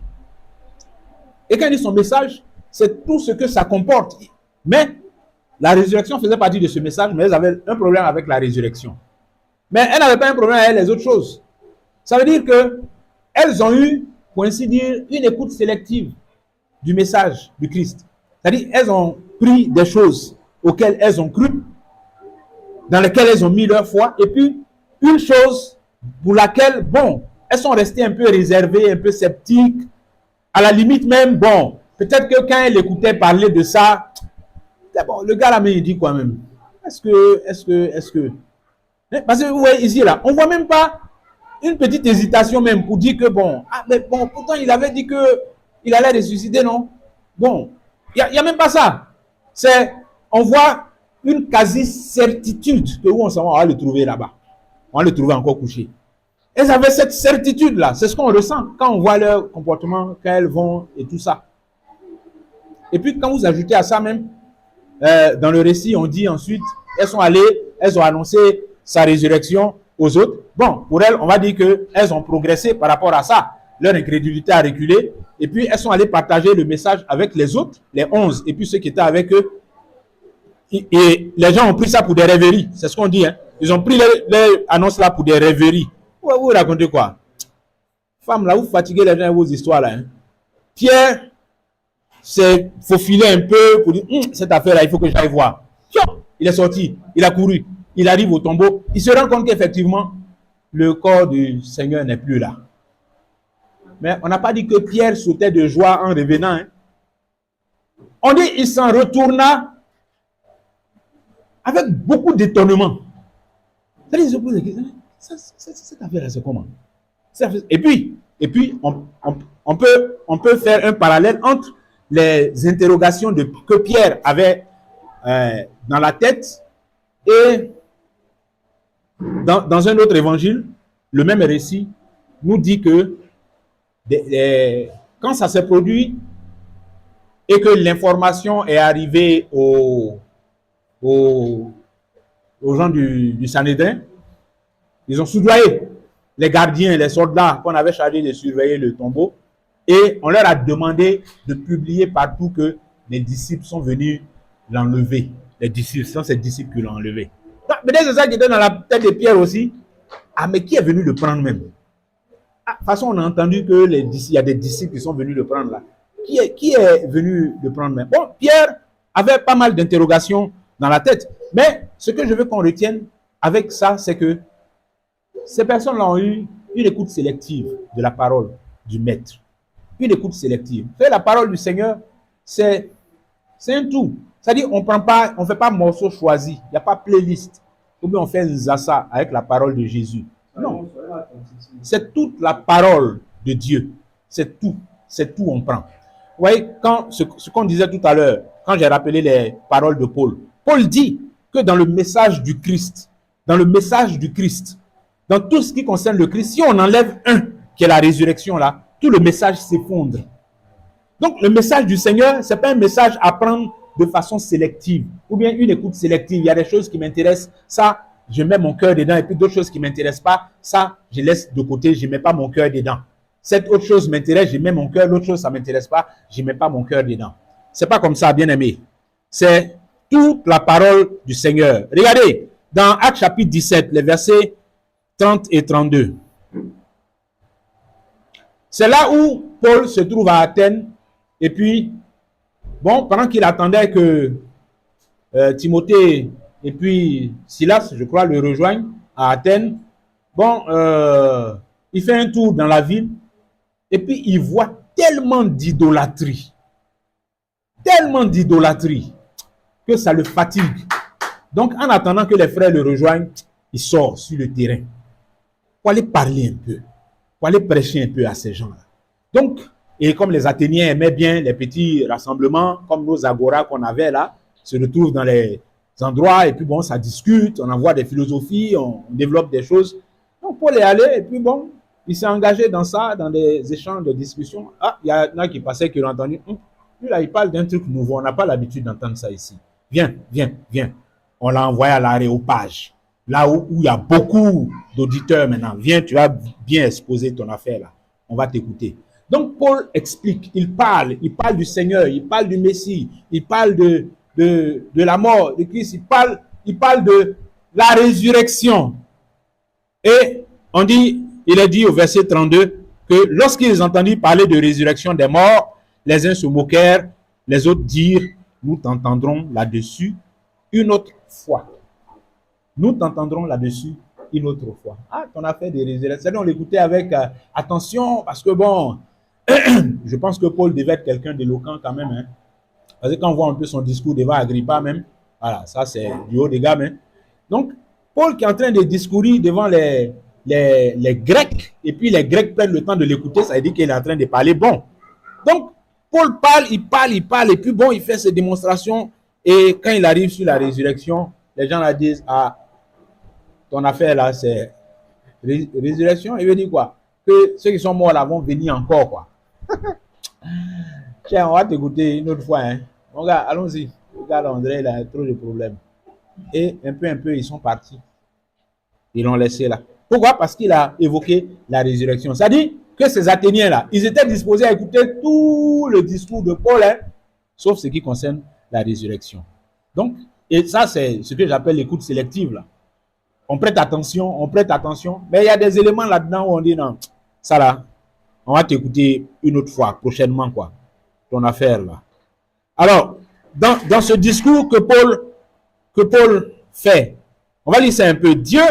Et quand il dit son message, c'est tout ce que ça comporte. Mais la résurrection faisait partie de ce message, mais elles avaient un problème avec la résurrection. Mais elles n'avaient pas un problème avec les autres choses. Ça veut dire que elles ont eu, pour ainsi dire, une écoute sélective du message du Christ. C'est-à-dire, elles ont pris des choses auxquelles elles ont cru, dans lesquelles elles ont mis leur foi, et puis une chose pour laquelle, bon, elles sont restées un peu réservées, un peu sceptiques, à la limite même, bon, peut-être que quand elles écoutaient parler de ça, bon, le gars là, mais il dit quoi même? Est-ce que... Parce que vous voyez ici, là, on ne voit même pas une petite hésitation même pour dire que bon, mais bon, pourtant il avait dit qu'il allait ressusciter, non? Bon, il n'y a même pas ça. On voit une quasi-certitude que où on va le trouver là-bas. On va le trouver encore couché. Elles avaient cette certitude-là. C'est ce qu'on ressent quand on voit leur comportement, quand elles vont et tout ça. Et puis quand vous ajoutez à ça même, dans le récit, on dit ensuite, elles sont allées, elles ont annoncé sa résurrection aux autres. Bon, pour elles, on va dire qu'elles ont progressé par rapport à ça. Leur incrédulité a reculé. Et puis, elles sont allées partager le message avec les autres, les 11, et puis ceux qui étaient avec eux. Et les gens ont pris ça pour des rêveries. C'est ce qu'on dit. Hein. Ils ont pris les annonces là pour des rêveries. Ouais, vous racontez quoi? Femme, là, vous fatiguez les gens avec vos histoires là. Hein. Pierre s'est faufilé un peu pour dire, cette affaire-là, il faut que j'aille voir. Il est sorti, il a couru. Il arrive au tombeau, il se rend compte qu'effectivement, le corps du Seigneur n'est plus là. Mais on n'a pas dit que Pierre sautait de joie en revenant. Hein. On dit qu'il s'en retourna avec beaucoup d'étonnement. C'est-à-dire, il se pose des questions. Cette affaire-là, c'est comment? Et puis on peut faire un parallèle entre les interrogations que Pierre avait dans la tête et dans un autre évangile, le même récit nous dit que quand ça s'est produit et que l'information est arrivée aux gens du Sanhédrin, ils ont soudoyé les gardiens, les soldats qu'on avait chargés de surveiller le tombeau et on leur a demandé de publier partout que les disciples sont venus l'enlever. Les disciples, ce sont ces disciples qui l'ont enlevé. Peut-être c'est ça qui était dans la tête de Pierre aussi. Ah, mais qui est venu le prendre même? De toute façon, on a entendu que il y a des disciples qui sont venus le prendre là. Qui est venu le prendre même? Bon, Pierre avait pas mal d'interrogations dans la tête. Mais ce que je veux qu'on retienne avec ça, c'est que ces personnes-là ont eu une écoute sélective de la parole du Maître. Une écoute sélective. Faire la parole du Seigneur, c'est un tout. C'est-à-dire, on ne fait pas morceau choisi. Il n'y a pas playlist. Ou bien on fait un zassa avec la parole de Jésus. Non. C'est toute la parole de Dieu. C'est tout. C'est tout, on prend. Vous voyez, ce qu'on disait tout à l'heure, quand j'ai rappelé les paroles de Paul, Paul dit que dans le message du Christ, dans tout ce qui concerne le Christ, si on enlève un, qui est la résurrection là, tout le message s'effondre. Donc, le message du Seigneur, ce n'est pas un message à prendre de façon sélective, ou bien une écoute sélective. Il y a des choses qui m'intéressent, ça, je mets mon cœur dedans, et puis d'autres choses qui ne m'intéressent pas, ça, je laisse de côté, je ne mets pas mon cœur dedans. cette autre chose m'intéresse, j'y mets mon cœur, l'autre chose, ça ne m'intéresse pas, j'y mets pas mon cœur dedans. C'est pas comme ça, bien-aimé. C'est toute la parole du Seigneur. Regardez, dans Actes chapitre 17, les versets 30 et 32. C'est là où Paul se trouve à Athènes. Et puis, bon, pendant qu'il attendait que Timothée et puis Silas, je crois, le rejoignent à Athènes, bon, il fait un tour dans la ville et puis il voit tellement d'idolâtrie que ça le fatigue. Donc, en attendant que les frères le rejoignent, il sort sur le terrain pour aller parler un peu, pour aller prêcher un peu à ces gens-là. Donc, et comme les Athéniens aimaient bien les petits rassemblements, comme nos agoras qu'on avait là, se retrouvent dans les endroits, et puis bon, ça discute, on envoie des philosophies, on développe des choses. Donc, Paul est allé, et puis bon, il s'est engagé dans ça, dans des échanges de discussion. Ah, il y en a qui passaient, qui l'ont entendu. Lui, là, il parle d'un truc nouveau, on n'a pas l'habitude d'entendre ça ici. Viens. On l'a envoyé à l'Aréopage, là où il y a beaucoup d'auditeurs maintenant. Viens, tu vas bien exposer ton affaire là. On va t'écouter. Donc, Paul explique, il parle du Seigneur, il parle du Messie, il parle de la mort de Christ, il parle de la résurrection. Et il est dit au verset 32 que lorsqu'ils entendirent parler de résurrection des morts, les uns se moquèrent, les autres dirent, nous t'entendrons là-dessus une autre fois. Nous t'entendrons là-dessus une autre fois. Ah, ton affaire de résurrection, on l'écoutait avec attention, parce que bon, je pense que Paul devait être quelqu'un d'éloquent quand même. Hein. Parce que quand on voit un peu son discours devant Agrippa même, voilà, ça c'est du haut des gammes. Hein. Donc, Paul qui est en train de discourir devant les Grecs, et puis les Grecs prennent le temps de l'écouter, ça veut dire qu'il est en train de parler bon. Donc, Paul parle, et puis bon, il fait ses démonstrations, et quand il arrive sur la résurrection, les gens la disent, ah, ton affaire là, c'est résurrection, il veut dire quoi? Que ceux qui sont morts là vont venir encore, quoi. Tiens, on va t'écouter une autre fois, hein. Mon gars, allons-y. Regarde, André, il a trop de problèmes. Et un peu, ils sont partis. Ils l'ont laissé là. Pourquoi? Parce qu'il a évoqué la résurrection. Ça dit que ces Athéniens-là, ils étaient disposés à écouter tout le discours de Paul, hein, sauf ce qui concerne la résurrection. Donc, et ça, c'est ce que j'appelle l'écoute sélective, là. On prête attention, mais il y a des éléments là-dedans où on dit non, ça là, on va t'écouter une autre fois, prochainement, quoi, ton affaire, là. Alors, dans ce discours que Paul fait, on va lire ça un peu. Dieu,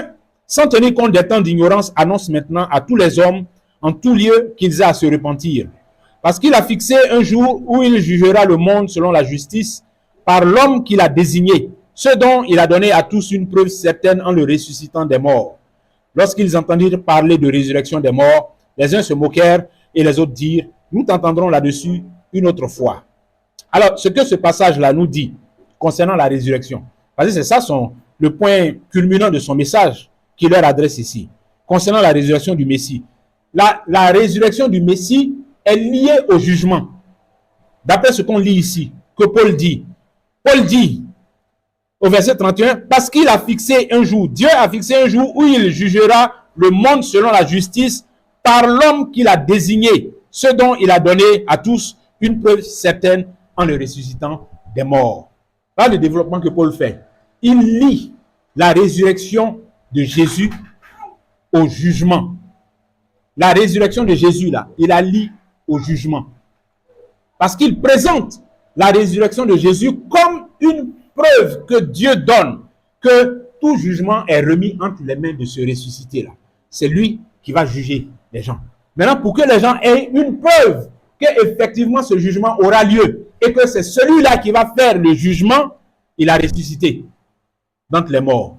sans tenir compte des temps d'ignorance, annonce maintenant à tous les hommes, en tout lieu, qu'ils aient à se repentir. Parce qu'il a fixé un jour où il jugera le monde selon la justice par l'homme qu'il a désigné, ce dont il a donné à tous une preuve certaine en le ressuscitant des morts. Lorsqu'ils entendirent parler de résurrection des morts, les uns se moquèrent et les autres dirent, nous t'entendrons là-dessus une autre fois. Alors, ce que ce passage-là nous dit concernant la résurrection, parce que c'est ça le point culminant de son message qu'il leur adresse ici, concernant la résurrection du Messie. La résurrection du Messie est liée au jugement. D'après ce qu'on lit ici, que Paul dit. Paul dit, au verset 31, parce qu'il a fixé un jour, Dieu a fixé un jour où il jugera le monde selon la justice par l'homme qu'il a désigné, ce dont il a donné à tous une preuve certaine en le ressuscitant des morts. Voilà le développement que Paul fait. Il lie la résurrection de Jésus au jugement. La résurrection de Jésus, là, il la lie au jugement. Parce qu'il présente la résurrection de Jésus comme une preuve que Dieu donne que tout jugement est remis entre les mains de ce ressuscité-là. C'est lui qui va juger les gens. Maintenant, pour que les gens aient une preuve qu'effectivement ce jugement aura lieu et que c'est celui-là qui va faire le jugement, il a ressuscité d'entre les morts.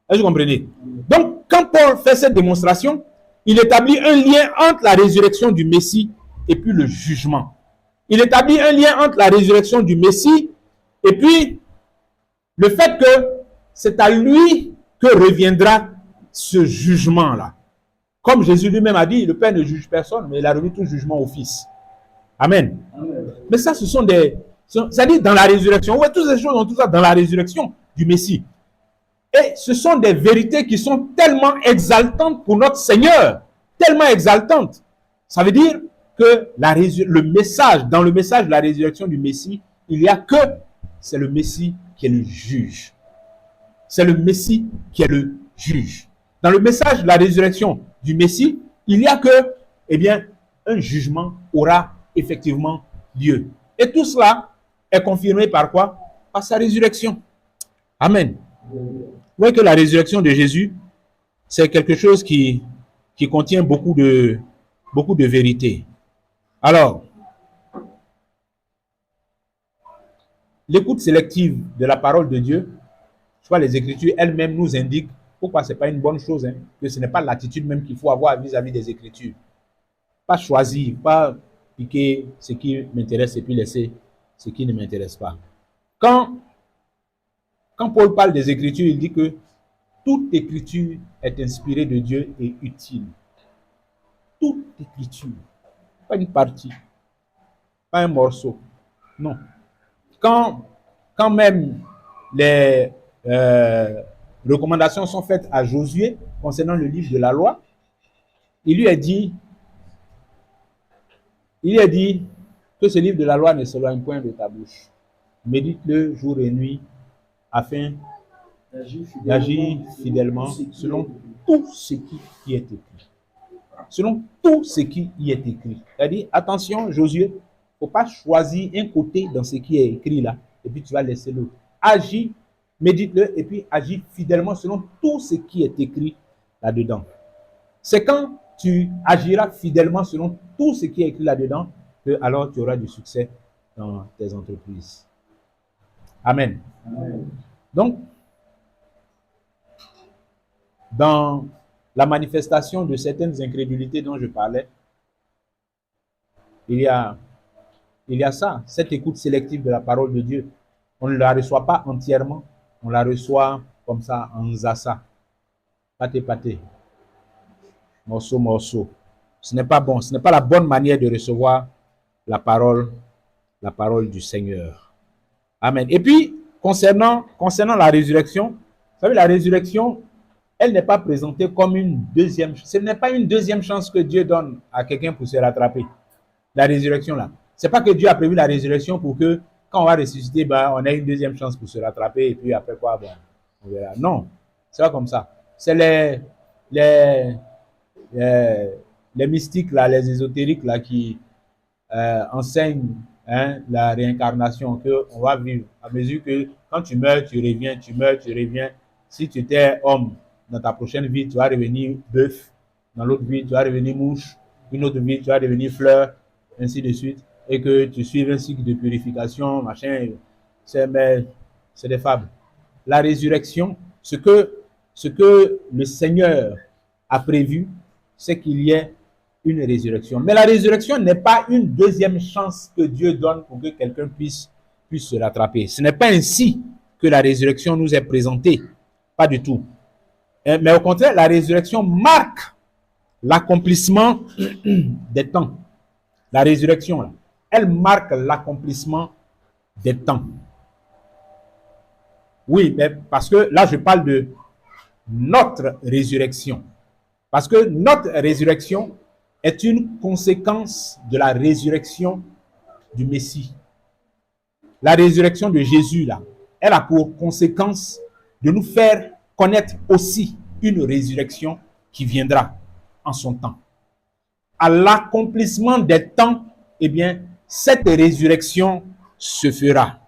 Est-ce que vous comprenez? Donc, quand Paul fait cette démonstration, il établit un lien entre la résurrection du Messie et puis le jugement. Il établit un lien entre la résurrection du Messie et puis le fait que c'est à lui que reviendra ce jugement-là. Comme Jésus lui-même a dit, le Père ne juge personne, mais il a remis tout jugement au Fils. Amen. Amen. Mais ça, ce sont des... C'est-à-dire dans la résurrection. Ouais, toutes ces choses ont tout ça dans la résurrection du Messie. Et ce sont des vérités qui sont tellement exaltantes pour notre Seigneur. Tellement exaltantes. Ça veut dire que le message, dans le message de la résurrection du Messie, il y a que c'est le Messie qui est le juge. C'est le Messie qui est le juge. Dans le message de la résurrection du Messie, il y a que, eh bien, un jugement aura effectivement lieu. Et tout cela est confirmé par quoi? Par sa résurrection. Amen. Vous voyez que la résurrection de Jésus, c'est quelque chose qui contient beaucoup de vérité. Alors, l'écoute sélective de la parole de Dieu, soit les Écritures elles-mêmes nous indiquent pourquoi ce n'est pas une bonne chose, que ce n'est pas l'attitude même qu'il faut avoir vis-à-vis des Écritures. Pas choisir, pas piquer ce qui m'intéresse et puis laisser ce qui ne m'intéresse pas. Quand Paul parle des Écritures, il dit que toute Écriture est inspirée de Dieu et utile. Toute Écriture. Pas une partie. Pas un morceau. Non. Quand même les recommandations sont faites à Josué concernant le livre de la loi, il lui a dit que ce livre de la loi ne s'éloigne point de ta bouche. Médite-le jour et nuit afin d'agir fidèlement selon tout ce qui y est écrit. Selon tout ce qui y est écrit. C'est-à-dire, attention, Josué, il ne faut pas choisir un côté dans ce qui est écrit là, et puis tu vas laisser l'autre. Agis, médite-le, et puis agis fidèlement selon tout ce qui est écrit là-dedans. C'est quand tu agiras fidèlement selon tout ce qui est écrit là-dedans que alors tu auras du succès dans tes entreprises. Amen. Amen. Donc, dans la manifestation de certaines incrédulités dont je parlais, il y a ça, cette écoute sélective de la parole de Dieu. On ne la reçoit pas entièrement, on la reçoit comme ça en zassa, pâté, morceau. Ce n'est pas bon, ce n'est pas la bonne manière de recevoir la parole du Seigneur. Amen. Et puis, concernant la résurrection, vous savez, la résurrection, elle n'est pas présentée comme une deuxième chance. Ce n'est pas une deuxième chance que Dieu donne à quelqu'un pour se rattraper. La résurrection, là. Ce n'est pas que Dieu a prévu la résurrection pour que, quand on va ressusciter, on ait une deuxième chance pour se rattraper et puis après quoi, on verra. Non, c'est pas comme ça. C'est les mystiques, là, les ésotériques là, qui enseignent la réincarnation, qu'on va vivre à mesure que quand tu meurs, tu reviens, tu meurs, tu reviens. Si tu étais homme, dans ta prochaine vie, tu vas revenir bœuf. Dans l'autre vie, tu vas revenir mouche. Une autre vie, tu vas devenir fleur, ainsi de suite. Et que tu suives un cycle de purification, machin. C'est des fables. La résurrection, ce que le Seigneur a prévu, c'est qu'il y ait une résurrection. Mais la résurrection n'est pas une deuxième chance que Dieu donne pour que quelqu'un puisse se rattraper. Ce n'est pas ainsi que la résurrection nous est présentée. Pas du tout. Mais au contraire, la résurrection marque l'accomplissement des temps. La résurrection, là, elle marque l'accomplissement des temps. Oui, mais parce que là, je parle de notre résurrection. Parce que notre résurrection est une conséquence de la résurrection du Messie. La résurrection de Jésus, là, elle a pour conséquence de nous faire connaître aussi une résurrection qui viendra en son temps. À l'accomplissement des temps, eh bien, cette résurrection se fera.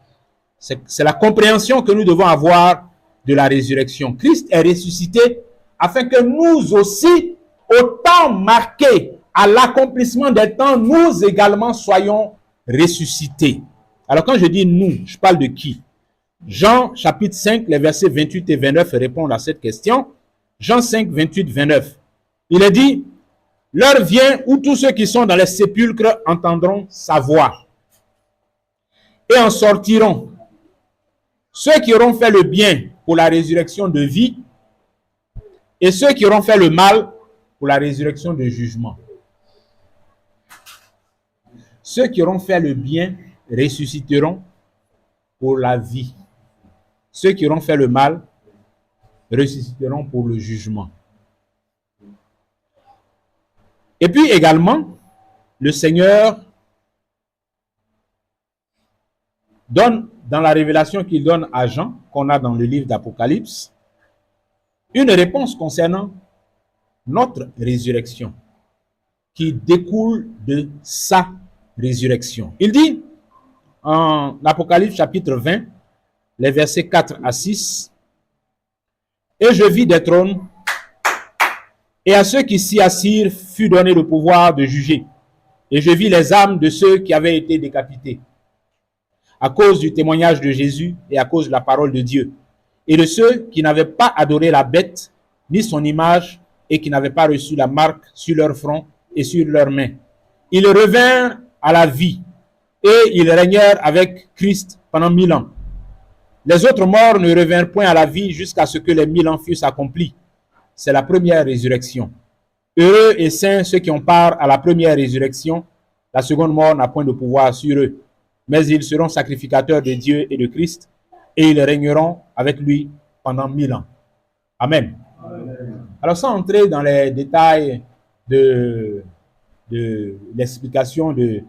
C'est la compréhension que nous devons avoir de la résurrection. Christ est ressuscité afin que nous aussi, au temps marqué, à l'accomplissement des temps, nous également soyons ressuscités. Alors quand je dis nous, je parle de qui? Jean chapitre 5, les versets 28 et 29 répondent à cette question. Jean 5, 28, 29. Il est dit, l'heure vient où tous ceux qui sont dans les sépulcres entendront sa voix et en sortiront. Ceux qui auront fait le bien pour la résurrection de vie et ceux qui auront fait le mal pour la résurrection de jugement. Ceux qui auront fait le bien ressusciteront pour la vie. Ceux qui auront fait le mal ressusciteront pour le jugement. Et puis également, le Seigneur donne, dans la révélation qu'il donne à Jean, qu'on a dans le livre d'Apocalypse, une réponse concernant notre résurrection, qui découle de sa résurrection. Il dit, en Apocalypse chapitre 20, les versets 4 à 6, « Et je vis des trônes, et à ceux qui s'y assirent fut donné le pouvoir de juger. Et je vis les âmes de ceux qui avaient été décapités, à cause du témoignage de Jésus et à cause de la parole de Dieu, et de ceux qui n'avaient pas adoré la bête, ni son image, et qui n'avaient pas reçu la marque sur leur front et sur leurs mains. Ils revinrent à la vie, et ils régnèrent avec Christ pendant 1000 ans. Les autres morts ne revinrent point à la vie jusqu'à ce que les 1000 ans fussent accomplis. C'est la première résurrection. Heureux et saints ceux qui ont part à la première résurrection. La seconde mort n'a point de pouvoir sur eux, mais ils seront sacrificateurs de Dieu et de Christ, et ils régneront avec lui pendant 1000 ans. Amen. Amen. Alors, sans entrer dans les détails de l'explication de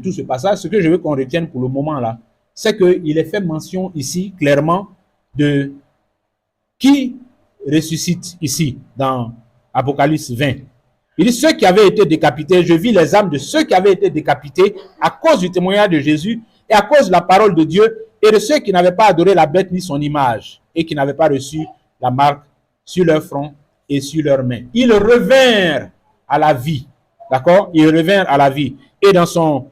tout ce passage, ce que je veux qu'on retienne pour le moment là, c'est qu'il est fait mention ici clairement de qui ressuscite ici dans Apocalypse 20. Il dit ceux qui avaient été décapités, je vis les âmes de ceux qui avaient été décapités à cause du témoignage de Jésus et à cause de la parole de Dieu, et de ceux qui n'avaient pas adoré la bête ni son image et qui n'avaient pas reçu la marque sur leur front et sur leurs mains. Ils revinrent à la vie. D'accord? Ils revinrent à la vie. Et dans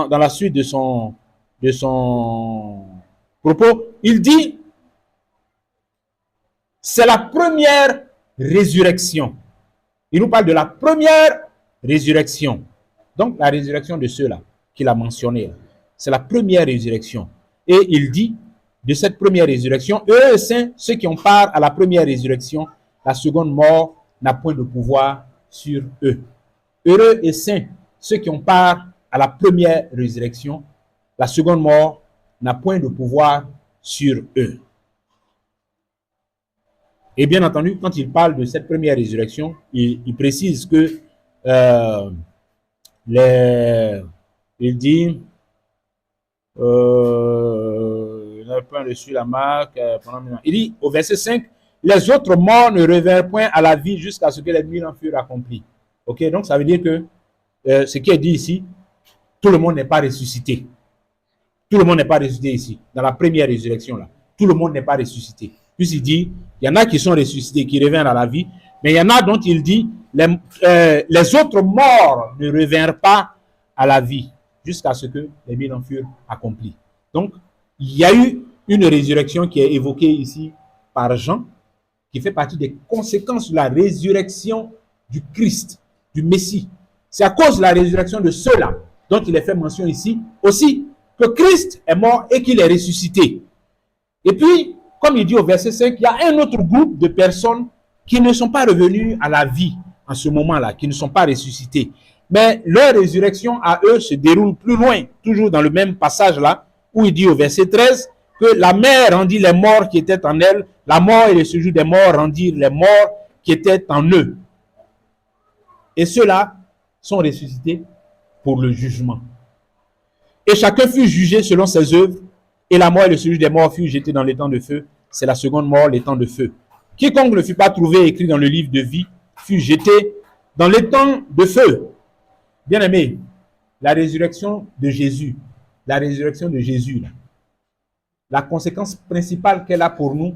la suite de son propos, il dit c'est la première résurrection. Il nous parle de la première résurrection. Donc, la résurrection de ceux-là qu'il a mentionné. C'est la première résurrection. Et il dit, de cette première résurrection, eux saints, ceux qui ont part à la première résurrection, la seconde mort n'a point de pouvoir sur eux. Heureux et saints, ceux qui ont part à la première résurrection, la seconde mort n'a point de pouvoir sur eux. Et bien entendu, quand il parle de cette première résurrection, il précise que il dit il n'a pas reçu la marque pendant 1000 ans. Il dit au verset 5, les autres morts ne revinrent point à la vie jusqu'à ce que les 1000 ans furent accomplis. Ok, donc ça veut dire que ce qui est dit ici, tout le monde n'est pas ressuscité. Tout le monde n'est pas ressuscité ici, dans la première résurrection là. Tout le monde n'est pas ressuscité. Puis il dit, il y en a qui sont ressuscités, qui reviennent à la vie, mais il y en a dont il dit, les autres morts ne revinrent pas à la vie jusqu'à ce que les 1000 ans furent accomplis. Donc, il y a eu une résurrection qui est évoquée ici par Jean, qui fait partie des conséquences de la résurrection du Christ, du Messie. C'est à cause de la résurrection de ceux-là dont il est fait mention ici aussi que Christ est mort et qu'il est ressuscité. Et puis, comme il dit au verset 5, il y a un autre groupe de personnes qui ne sont pas revenus à la vie en ce moment-là, qui ne sont pas ressuscités. Mais leur résurrection à eux se déroule plus loin, toujours dans le même passage-là, où il dit au verset 13 que la mer rendit les morts qui étaient en elle, la mort et le séjour des morts rendirent les morts qui étaient en eux. Et ceux-là sont ressuscités pour le jugement. Et chacun fut jugé selon ses œuvres, et la mort et le séjour des morts furent jetés dans les temps de feu. C'est la seconde mort, les temps de feu. Quiconque ne fut pas trouvé écrit dans le livre de vie fut jeté dans les temps de feu. Bien-aimés, la résurrection de Jésus, la conséquence principale qu'elle a pour nous,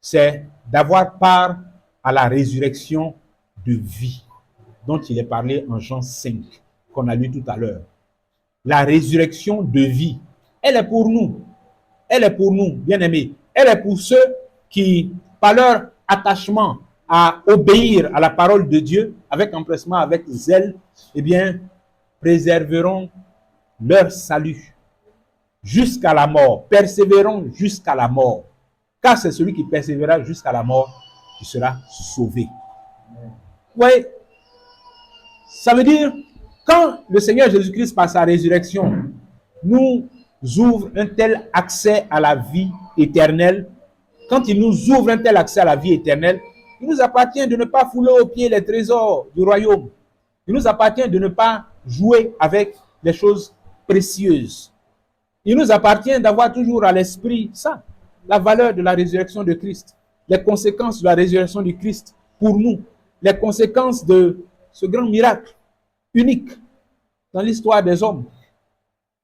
c'est d'avoir part à la résurrection de vie, dont il est parlé en Jean 5, qu'on a lu tout à l'heure. La résurrection de vie, elle est pour nous. Elle est pour nous, bien-aimés. Elle est pour ceux qui, par leur attachement à obéir à la parole de Dieu, avec empressement, avec zèle, eh bien, préserveront leur salut jusqu'à la mort, persévérons jusqu'à la mort. Car c'est celui qui persévérera jusqu'à la mort qui sera sauvé. Oui, ça veut dire, quand le Seigneur Jésus-Christ, par sa résurrection, nous ouvre un tel accès à la vie éternelle, quand il nous ouvre un tel accès à la vie éternelle, il nous appartient de ne pas fouler aux pieds les trésors du royaume. Il nous appartient de ne pas jouer avec les choses précieuses. Il nous appartient d'avoir toujours à l'esprit ça, la valeur de la résurrection de Christ, les conséquences de la résurrection du Christ pour nous, les conséquences de ce grand miracle unique dans l'histoire des hommes,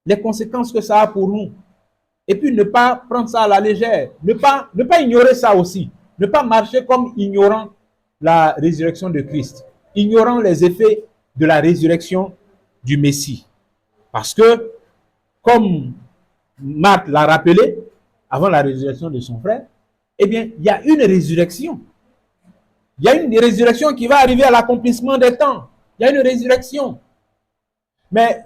les conséquences que ça a pour nous. Et puis ne pas prendre ça à la légère, ne pas ignorer ça aussi, ne pas marcher comme ignorant la résurrection de Christ, ignorant les effets de la résurrection du Messie. Parce que, comme Marc l'a rappelé, avant la résurrection de son frère, eh bien, il y a une résurrection. Il y a une résurrection qui va arriver à l'accomplissement des temps. Il y a une résurrection. Mais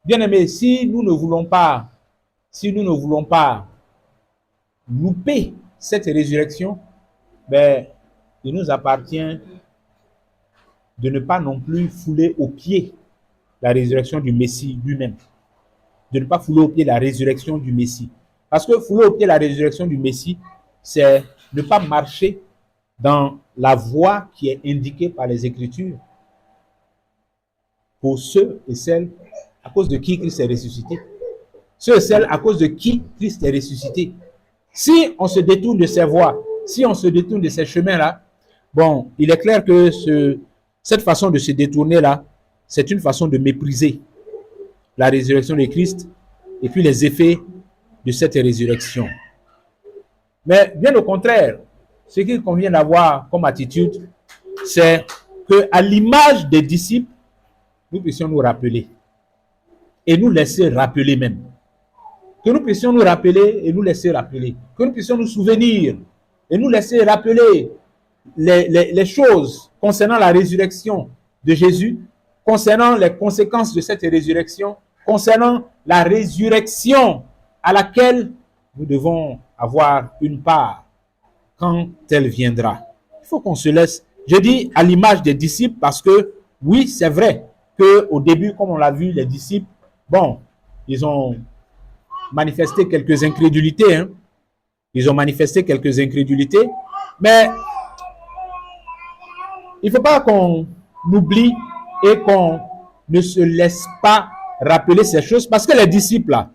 bien aimé, si nous ne voulons pas louper cette résurrection, ben, il nous appartient de ne pas non plus fouler aux pieds la résurrection du Messie lui-même. De ne pas fouler aux pieds la résurrection du Messie. Parce que fouler aux pieds la résurrection du Messie, c'est ne pas marcher dans la voie qui est indiquée par les Écritures pour ceux et celles à cause de qui Christ est ressuscité. Ceux et celles à cause de qui Christ est ressuscité. Si on se détourne de ces voies, si on se détourne de ces chemins-là, bon, il est clair que cette façon de se détourner-là, c'est une façon de mépriser la résurrection de Christ et puis les effets de cette résurrection. Mais bien au contraire, ce qu'il convient d'avoir comme attitude, c'est qu'à l'image des disciples, nous puissions nous rappeler et nous laisser rappeler même. Que nous puissions nous rappeler et nous laisser rappeler. Que nous puissions nous souvenir et nous laisser rappeler les choses concernant la résurrection de Jésus, concernant les conséquences de cette résurrection, concernant la résurrection à laquelle nous devons avoir une part quand elle viendra. Il faut qu'on se laisse, je dis à l'image des disciples parce que oui, c'est vrai qu'au début, comme on l'a vu, les disciples, bon, ils ont manifesté quelques incrédulités, hein. Ils ont manifesté quelques incrédulités, mais il ne faut pas qu'on oublie et qu'on ne se laisse pas rappeler ces choses, parce que les disciples, là,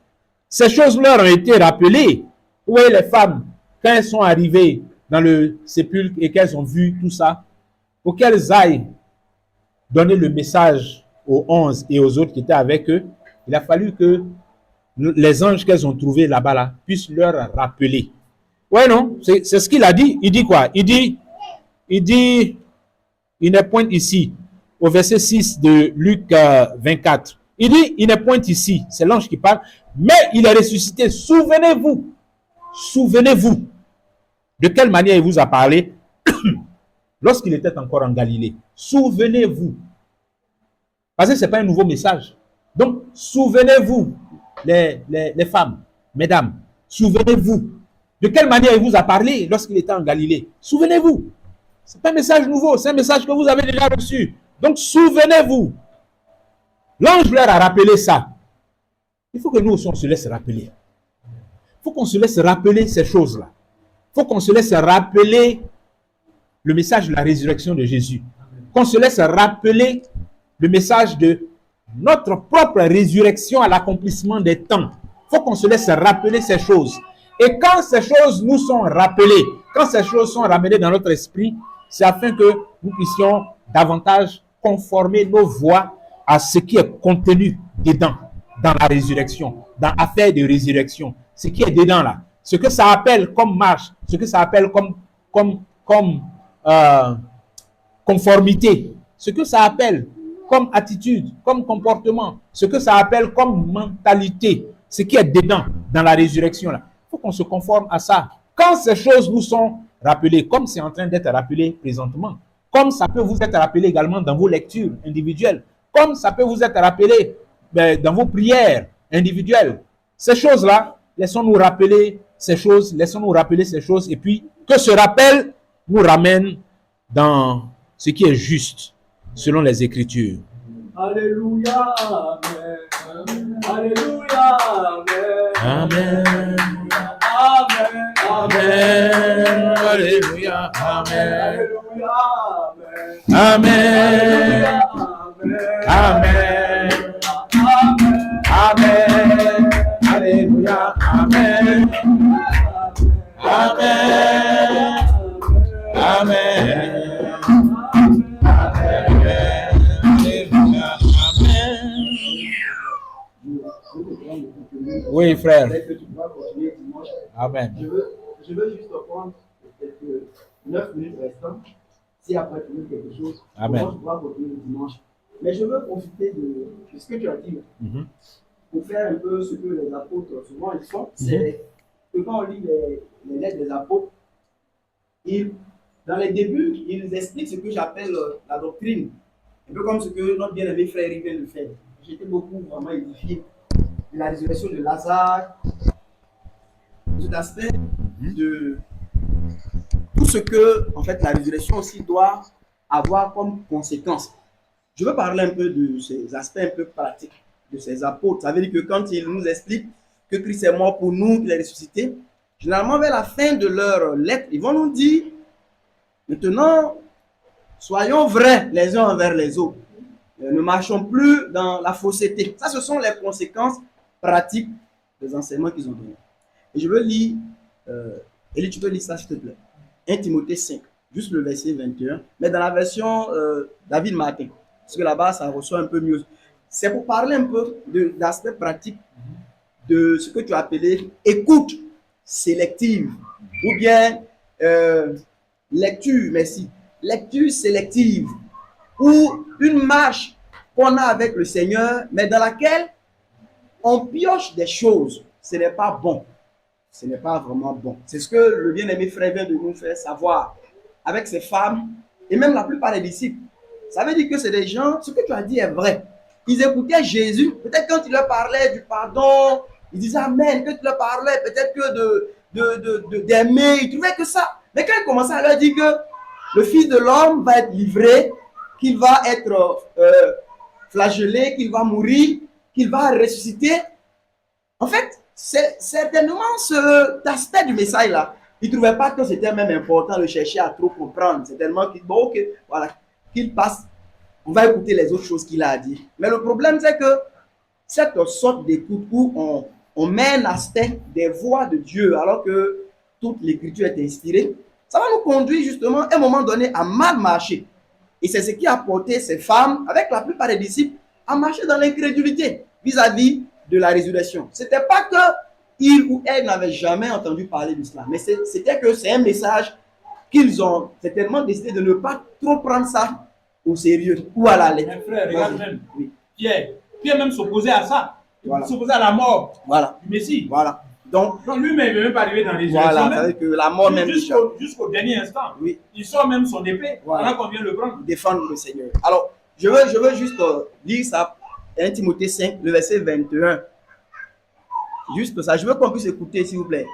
ces choses leur ont été rappelées. Vous voyez les femmes, quand elles sont arrivées dans le sépulcre et qu'elles ont vu tout ça, pour qu'elles aillent donner le message aux 11 et aux autres qui étaient avec eux, il a fallu que les anges qu'elles ont trouvés là-bas là, puissent leur rappeler. Ouais, non, c'est ce qu'il a dit. Il dit quoi? Il dit, il n'est point ici, au verset 6 de Luc 24. Il dit, il n'est point ici, c'est l'ange qui parle, mais il est ressuscité. Souvenez-vous, de quelle manière il vous a parlé lorsqu'il était encore en Galilée. Souvenez-vous. Parce que ce n'est pas un nouveau message. Donc, souvenez-vous, les femmes, mesdames, souvenez-vous. De quelle manière il vous a parlé lorsqu'il était en Galilée. Souvenez-vous. Ce n'est pas un message nouveau, c'est un message que vous avez déjà reçu. Donc, souvenez-vous. L'ange leur a rappelé ça. Il faut que nous aussi, on se laisse rappeler. Il faut qu'on se laisse rappeler ces choses-là. Il faut qu'on se laisse rappeler le message de la résurrection de Jésus. Qu'on se laisse rappeler le message de notre propre résurrection à l'accomplissement des temps. Il faut qu'on se laisse rappeler ces choses. Et quand ces choses nous sont rappelées, quand ces choses sont ramenées dans notre esprit, c'est afin que nous puissions davantage conformer nos voies à ce qui est contenu dedans, dans la résurrection, dans l'affaire de résurrection. Ce qui est dedans là, ce que ça appelle comme marche, ce que ça appelle comme conformité, ce que ça appelle comme attitude, comme comportement, ce que ça appelle comme mentalité, ce qui est dedans dans la résurrection là. Il faut qu'on se conforme à ça. Quand ces choses nous sont rappelées, comme c'est en train d'être rappelé présentement, comme ça peut vous être rappelé également dans vos lectures individuelles, comme ça peut vous être rappelé dans vos prières individuelles, ces choses-là, laissons-nous rappeler ces choses, et puis que ce rappel nous ramène dans ce qui est juste, selon les Écritures. Alléluia, amen. Alléluia, amen. Amen. Amen. Alléluia, amen. Alléluia, amen. Amen. Amen. Amen. Alléluia. Amen. Amen. Amen. Alléluia. Amen. Oui, frère. Amen. Je veux juste prendre quelques 9 minutes restantes. Si après tu veux quelque chose, Amen. je dois continuer le dimanche. Mais je veux profiter de ce que tu as dit pour faire un peu ce que les apôtres souvent ils font. C'est que quand on lit les lettres des apôtres, dans les débuts, ils expliquent ce que j'appelle la doctrine. Un peu comme ce que notre bien-aimé frère vient de faire. J'étais beaucoup vraiment édifié de la résurrection de Lazare, cet aspect de tout ce que, en fait, la résurrection aussi doit avoir comme conséquence. Je veux parler un peu de ces aspects un peu pratiques de ces apôtres. Ça veut dire que quand ils nous expliquent que Christ est mort pour nous, qu'il est ressuscité, généralement vers la fin de leur lettre, ils vont nous dire maintenant, soyons vrais les uns envers les autres. Ne marchons plus dans la fausseté. Ça, ce sont les conséquences pratiques des enseignements qu'ils ont donnés. Et je veux lire, Elie, tu peux lire ça s'il te plaît. 1 Timothée 5, juste le verset 21, mais dans la version David Martin, parce que là-bas, ça reçoit un peu mieux. C'est pour parler un peu d'aspect pratique de ce que tu as appelé écoute sélective, ou bien lecture, merci, lecture sélective, ou une marche qu'on a avec le Seigneur, mais dans laquelle on pioche des choses. Ce n'est pas bon. Ce n'est pas vraiment bon. C'est ce que le bien-aimé frère vient de nous faire savoir avec ses femmes et même la plupart des disciples. Ça veut dire que c'est des gens, ce que tu as dit est vrai. Ils écoutaient Jésus, peut-être quand il leur parlait du pardon, ils disaient Amen, quand il leur parlait peut-être que d'aimer, ils trouvaient que ça. Mais quand il commençait à leur dire que le Fils de l'homme va être livré, qu'il va être flagellé, qu'il va mourir, qu'il va ressusciter, en fait, c'est certainement cet aspect du message là. Ils ne trouvaient pas que c'était même important de chercher à trop comprendre. C'est tellement qu'il bon, okay, voilà, qu'il passe. On va écouter les autres choses qu'il a à dire. Mais le problème, c'est que cette sorte d'écoute où on met un aspect des voix de Dieu alors que toute l'écriture est inspirée, ça va nous conduire justement à un moment donné à mal marcher. Et c'est ce qui a porté ces femmes, avec la plupart des disciples, à marcher dans l'incrédulité vis-à-vis de la résurrection. Ce n'était pas que ils ou elles n'avaient jamais entendu parler de cela, mais c'était que c'est un message qu'ils ont certainement décidé de ne pas trop prendre ça au sérieux ou à la lettre. Mes frères, regarde même. Oui. Pierre même s'opposait à ça. Voilà. S'opposait à la mort du Messie. Voilà. Donc lui-même, il n'est même pas arrivé dans les voilà, c'est que la mort même jusqu'au dernier instant. Oui. Il sort même son épée. Voilà qu'on vient le prendre. Défendre le Seigneur. Alors, je veux juste lire ça. 1 Timothée 5, le verset 21. Juste ça. Je veux qu'on puisse écouter, s'il vous plaît.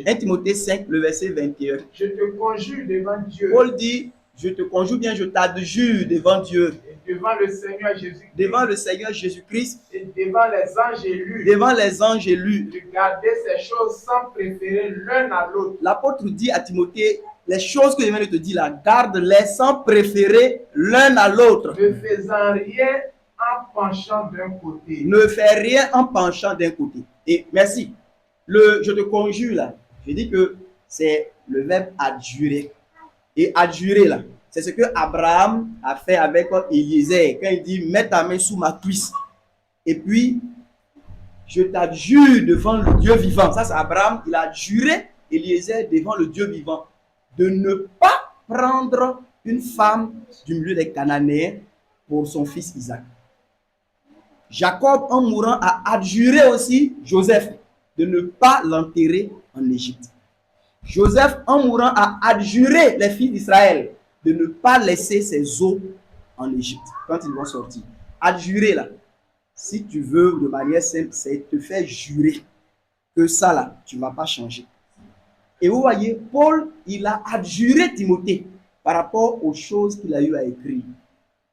1 Timothée 5, le verset 21. Je te conjure devant Dieu. Paul dit, je te conjure bien, je t'adjure devant Dieu. Et devant le Seigneur Jésus-Christ. Devant le Seigneur Jésus-Christ. Et devant les anges élus. Devant les anges élus. De garder ces choses sans préférer l'un à l'autre. L'apôtre dit à Timothée, les choses que je viens de te dire là, garde-les sans préférer l'un à l'autre. Ne faisant rien en penchant d'un côté. Ne fais rien en penchant d'un côté. Et merci. Je te conjure là, je dis que c'est le verbe adjurer. Et adjurer là, c'est ce que Abraham a fait avec Eliezer quand il dit mets ta main sous ma cuisse. Et puis, je t'adjure devant le Dieu vivant. Ça, c'est Abraham, il a juré Eliezer devant le Dieu vivant de ne pas prendre une femme du milieu des Cananéens pour son fils Isaac. Jacob, en mourant, a adjuré aussi Joseph de ne pas l'enterrer en Égypte. Joseph, en mourant, a adjuré les fils d'Israël de ne pas laisser ses os en Égypte quand ils vont sortir. Adjurer là, si tu veux de manière simple, c'est te faire jurer que ça là, tu ne vas pas changer. Et vous voyez, Paul, il a adjuré Timothée par rapport aux choses qu'il a eu à écrire.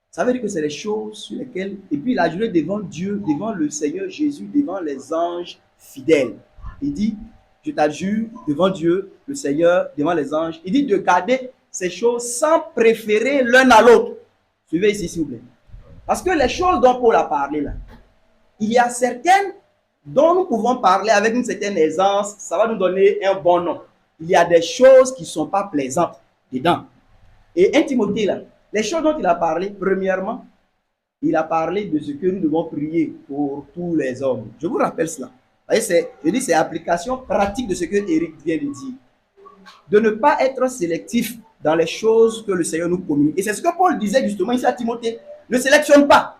Ça veut dire que c'est les choses sur lesquelles... Et puis il a juré devant Dieu, devant le Seigneur Jésus, devant les anges fidèles. Il dit, je t'adjure devant Dieu, le Seigneur, devant les anges. Il dit de garder ces choses sans préférer l'un à l'autre. Suivez ici, s'il vous plaît. Parce que les choses dont Paul a parlé là, il y a certaines dont nous pouvons parler avec une certaine aisance, ça va nous donner un bon nom. Il y a des choses qui ne sont pas plaisantes dedans. Et 1 Timothée là, les choses dont il a parlé, premièrement, il a parlé de ce que nous devons prier pour tous les hommes. Je vous rappelle cela. Je dis c'est application pratique de ce que Eric vient de dire. De ne pas être sélectif dans les choses que le Seigneur nous communique. Et c'est ce que Paul disait justement ici à Timothée. Ne sélectionne pas.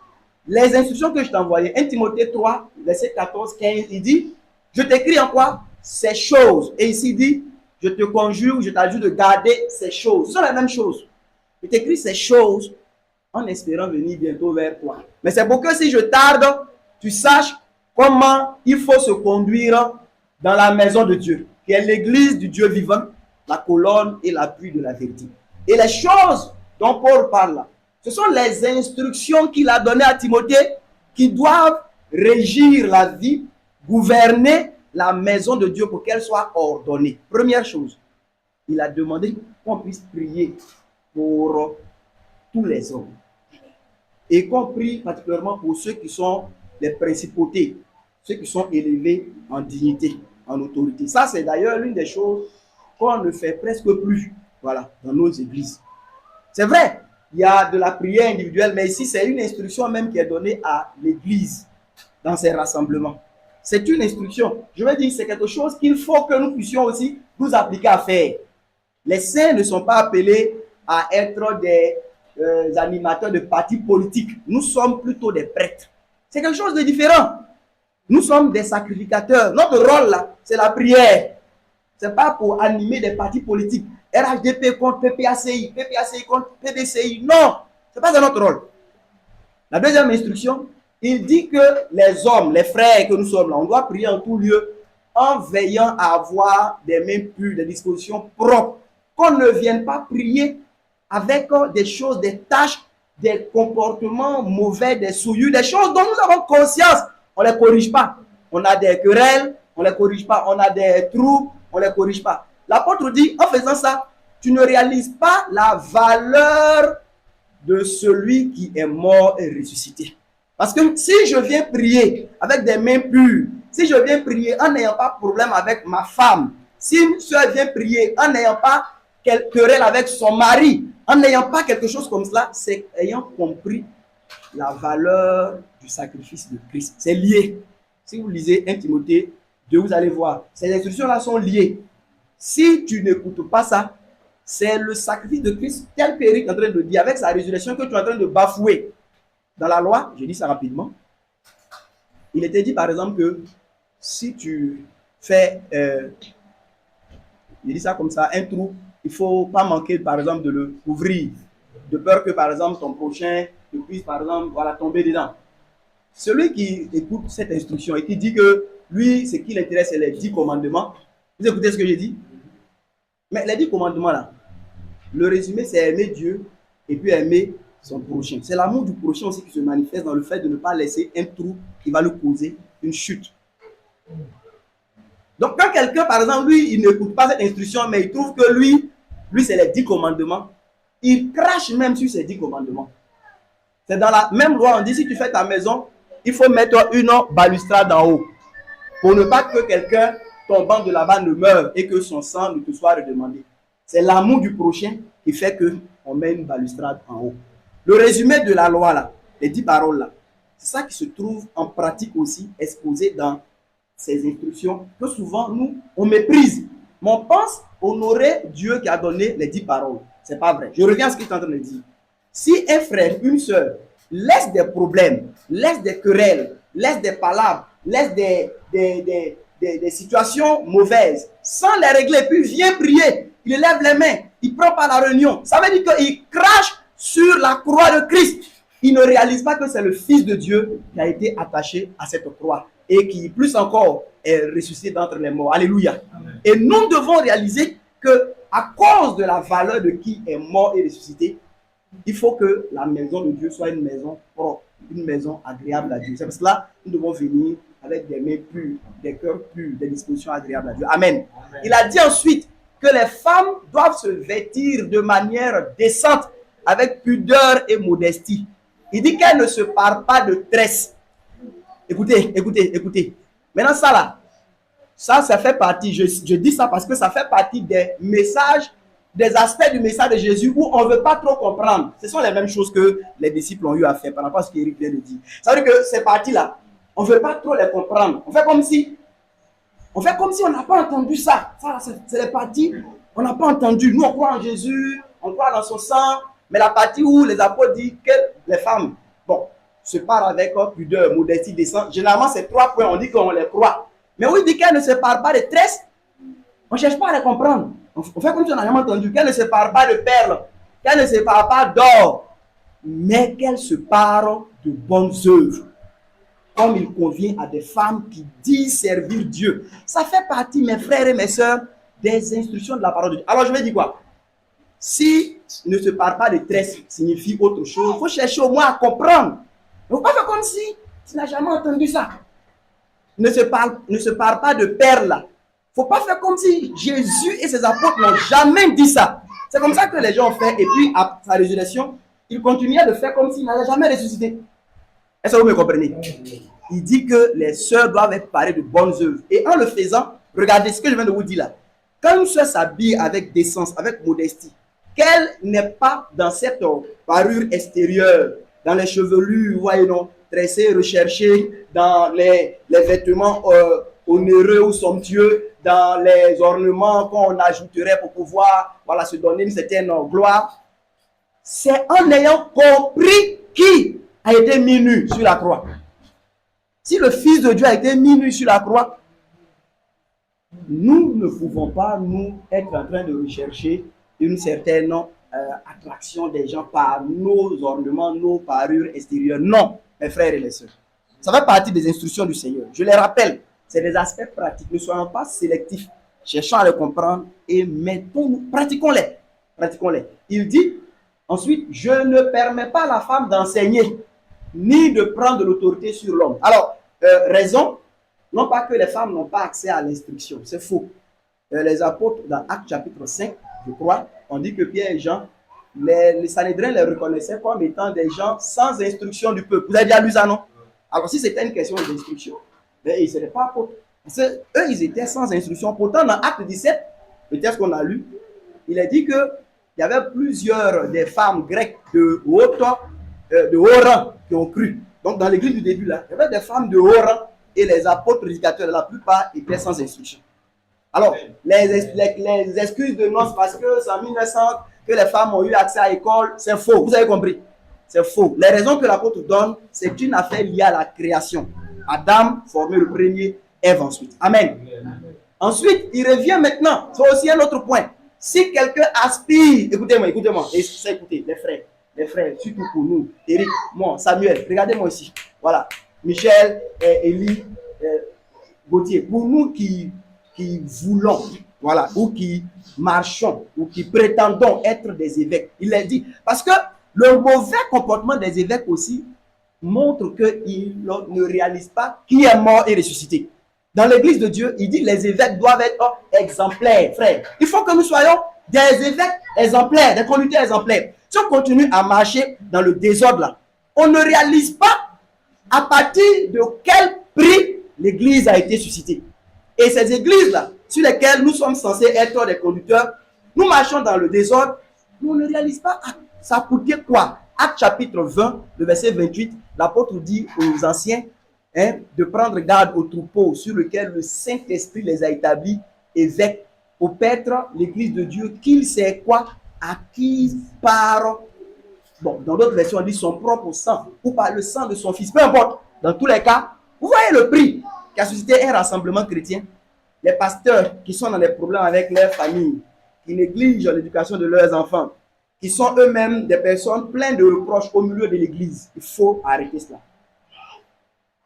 Les instructions que je t'ai envoyées, 1 Timothée 3, verset 14, 15, il dit, je t'écris en quoi? Ces choses. Et ici il dit, je te conjure, je t'ajoute de garder ces choses. Ce sont la même chose. Je t'écris ces choses en espérant venir bientôt vers toi. Mais c'est pour que si je tarde, tu saches comment il faut se conduire dans la maison de Dieu, qui est l'église du Dieu vivant, la colonne et l'appui de la vérité. Et les choses dont Paul parle là, ce sont les instructions qu'il a données à Timothée qui doivent régir la vie, gouverner la maison de Dieu pour qu'elle soit ordonnée. Première chose, il a demandé qu'on puisse prier pour tous les hommes. Y compris particulièrement pour ceux qui sont les principautés, ceux qui sont élevés en dignité, en autorité. Ça, c'est d'ailleurs l'une des choses qu'on ne fait presque plus, voilà, dans nos églises. C'est vrai, il y a de la prière individuelle, mais ici, c'est une instruction même qui est donnée à l'église dans ses rassemblements. C'est une instruction. Je veux dire, c'est quelque chose qu'il faut que nous puissions aussi nous appliquer à faire. Les saints ne sont pas appelés à être des animateurs de partis politiques. Nous sommes plutôt des prêtres. C'est quelque chose de différent. Nous sommes des sacrificateurs. Notre rôle là, c'est la prière. Ce n'est pas pour animer des partis politiques. RHDP contre PPACI, PPACI contre PDCI. Non, ce n'est pas notre rôle. La deuxième instruction, il dit que les hommes, les frères que nous sommes là, on doit prier en tout lieu en veillant à avoir des mains pures, des dispositions propres. Qu'on ne vienne pas prier avec des choses, des tâches, des comportements mauvais, des souillures, des choses dont nous avons conscience. On ne les corrige pas. On a des querelles, on ne les corrige pas. On a des troubles, on ne les corrige pas. L'apôtre dit, en faisant ça, tu ne réalises pas la valeur de celui qui est mort et ressuscité. Parce que si je viens prier avec des mains pures, si je viens prier en n'ayant pas de problème avec ma femme, si une soeur vient prier en n'ayant pas querelle avec son mari, en n'ayant pas quelque chose comme cela, c'est ayant compris la valeur du sacrifice de Christ. C'est lié. Si vous lisez 1 Timothée 2, vous allez voir, ces instructions-là sont liées. Si tu n'écoutes pas ça, c'est le sacrifice de Christ, tel que Eric est en train de dire, avec sa résurrection que tu es en train de bafouer. Dans la loi, je dis ça rapidement, il était dit par exemple que si tu fais, je dis ça comme ça, un trou, il ne faut pas manquer par exemple de le couvrir, de peur que par exemple ton prochain ne puisse par exemple voilà, tomber dedans. Celui qui écoute cette instruction et qui dit que lui, ce qui l'intéresse, c'est les 10 commandements, vous écoutez ce que j'ai dit? Mais les 10 commandements là, le résumé c'est aimer Dieu et puis aimer son prochain. C'est l'amour du prochain aussi qui se manifeste dans le fait de ne pas laisser un trou qui va lui causer une chute. Donc quand quelqu'un par exemple, lui, il n'écoute pas cette instruction, mais il trouve que lui c'est les 10 commandements, il crache même sur ces 10 commandements. C'est dans la même loi, on dit si tu fais ta maison, il faut mettre une balustrade en haut pour ne pas que quelqu'un tombant de là-bas ne meure et que son sang ne te soit redemandé. C'est l'amour du prochain qui fait qu'on met une balustrade en haut. Le résumé de la loi là, les 10 paroles là, c'est ça qui se trouve en pratique aussi exposé dans ces instructions que souvent nous on méprise. Mais on pense honorer Dieu qui a donné les 10 paroles. C'est pas vrai. Je reviens à ce qu'il est en train de dire. Si un frère, une soeur laisse des problèmes, laisse des querelles, laisse des palabres, laisse des situations mauvaises, sans les régler, puis vient prier, il lève les mains, il prend pas la réunion, ça veut dire qu'il crache sur la croix de Christ. Il ne réalise pas que c'est le Fils de Dieu qui a été attaché à cette croix et qui, plus encore, est ressuscité d'entre les morts. Alléluia. Amen. Et nous devons réaliser que à cause de la valeur de qui est mort et ressuscité, il faut que la maison de Dieu soit une maison propre, une maison agréable à Dieu. C'est pour cela que nous devons venir avec des mains pures, des cœurs purs, des dispositions agréables à Dieu. Amen. Amen. Il a dit ensuite que les femmes doivent se vêtir de manière décente, avec pudeur et modestie. Il dit qu'elle ne se parle pas de tresse. Écoutez. Maintenant, ça là, ça fait partie, je dis ça parce que ça fait partie des messages, des aspects du message de Jésus où on ne veut pas trop comprendre. Ce sont les mêmes choses que les disciples ont eu à faire par rapport à ce qu'Éric vient de dire. Ça veut dire que ces parties-là, on ne veut pas trop les comprendre. On fait comme si on n'a pas entendu ça. Ça, c'est les parties, on n'a pas entendu. Nous, on croit en Jésus, on croit dans son sang, mais la partie où les apôtres disent que les femmes, se parlent avec pudeur, modestie, décence. Généralement, ces 3 points, on dit qu'on les croit. Mais où il dit qu'elle ne se parle pas de tresse, on ne cherche pas à les comprendre. On fait comme si on n'a jamais entendu. Qu'elle ne se parle pas de perles, qu'elle ne se parle pas d'or, mais qu'elle se parle de bonnes œuvres. Comme il convient à des femmes qui disent servir Dieu. Ça fait partie, mes frères et mes sœurs, des instructions de la parole de Dieu. Alors je vais dire quoi? Si ne se parle pas de tresse signifie autre chose, il faut chercher au moins à comprendre. Il ne faut pas faire comme si tu n'as jamais entendu ça. Ne se parle pas de perles. Il ne faut pas faire comme si Jésus et ses apôtres n'ont jamais dit ça. C'est comme ça que les gens ont fait. Et puis, à sa résurrection, ils continuaient de faire comme s'ils n'avaient jamais ressuscité. Est-ce que vous me comprenez? Il dit que les sœurs doivent être parées de bonnes œuvres. Et en le faisant, regardez ce que je viens de vous dire là. Quand une sœur s'habille avec décence, avec modestie, qu'elle n'est pas dans cette parure extérieure, dans les chevelures, voyez non, tressées, recherchées, dans les vêtements onéreux ou somptueux, dans les ornements qu'on ajouterait pour pouvoir se donner une certaine gloire. C'est en ayant compris qui a été mis nu sur la croix. Si le Fils de Dieu a été mis nu sur la croix, nous ne pouvons pas, nous, être en train de rechercher une certaine attraction des gens par nos ornements, nos parures extérieures. Non, mes frères et les sœurs. Ça fait partie des instructions du Seigneur. Je les rappelle, c'est des aspects pratiques. Ne soyons pas sélectifs. Cherchons à les comprendre et pratiquons-les. Pratiquons-les. Il dit ensuite, je ne permets pas à la femme d'enseigner, ni de prendre de l'autorité sur l'homme. Alors, raison, non pas que les femmes n'ont pas accès à l'instruction, c'est faux. Les apôtres, dans Actes chapitre 5, je crois, on dit que Pierre et Jean, les Sanhédrins les reconnaissaient comme étant des gens sans instruction du peuple. Vous avez déjà lu ça, non? Alors, si c'était une question d'instruction, ils ne seraient pas apôtres. Parce qu'eux, ils étaient sans instruction. Pourtant, dans Acte 17, le texte qu'on a lu, il est dit qu'il y avait plusieurs des femmes grecques de haut rang qui ont cru. Donc, dans l'église du début, là, il y avait des femmes de haut rang et les apôtres prédicateurs, la plupart, étaient sans instruction. Alors, les excuses de noces parce que c'est en 1900 que les femmes ont eu accès à l'école, c'est faux. Vous avez compris? C'est faux. Les raisons que l'apôtre donne, c'est une affaire liée à la création. Adam formé le premier, Ève ensuite. Amen. Ensuite, il revient maintenant. C'est aussi un autre point. Si quelqu'un aspire, écoutez-moi, écoutez, les frères, surtout pour nous, Éric, moi, Samuel, regardez-moi ici. Voilà. Michel, Élie, Gauthier. Pour nous qui voulons, voilà, ou qui marchons, ou qui prétendons être des évêques, il l'a dit. Parce que le mauvais comportement des évêques aussi montre qu'ils ne réalisent pas qui est mort et ressuscité. Dans l'église de Dieu, il dit que les évêques doivent être exemplaires, frère. Il faut que nous soyons des évêques exemplaires, des conducteurs exemplaires. Si on continue à marcher dans le désordre là, on ne réalise pas à partir de quel prix l'église a été suscitée. Et ces églises-là, sur lesquelles nous sommes censés être des conducteurs, nous marchons dans le désordre, nous ne réalisons pas ça a coûté quoi. Acte chapitre 20, le verset 28, l'apôtre dit aux anciens de prendre garde aux troupeaux sur lesquels le Saint-Esprit les a établis évêques pour paître l'église de Dieu, qu'il sait quoi, acquise par, dans d'autres versions on dit son propre sang, ou par le sang de son fils, peu importe. Dans tous les cas, vous voyez le prix qui a suscité un rassemblement chrétien. Les pasteurs qui sont dans des problèmes avec leur famille, qui négligent l'éducation de leurs enfants, qui sont eux-mêmes des personnes pleines de reproches au milieu de l'église. Il faut arrêter cela.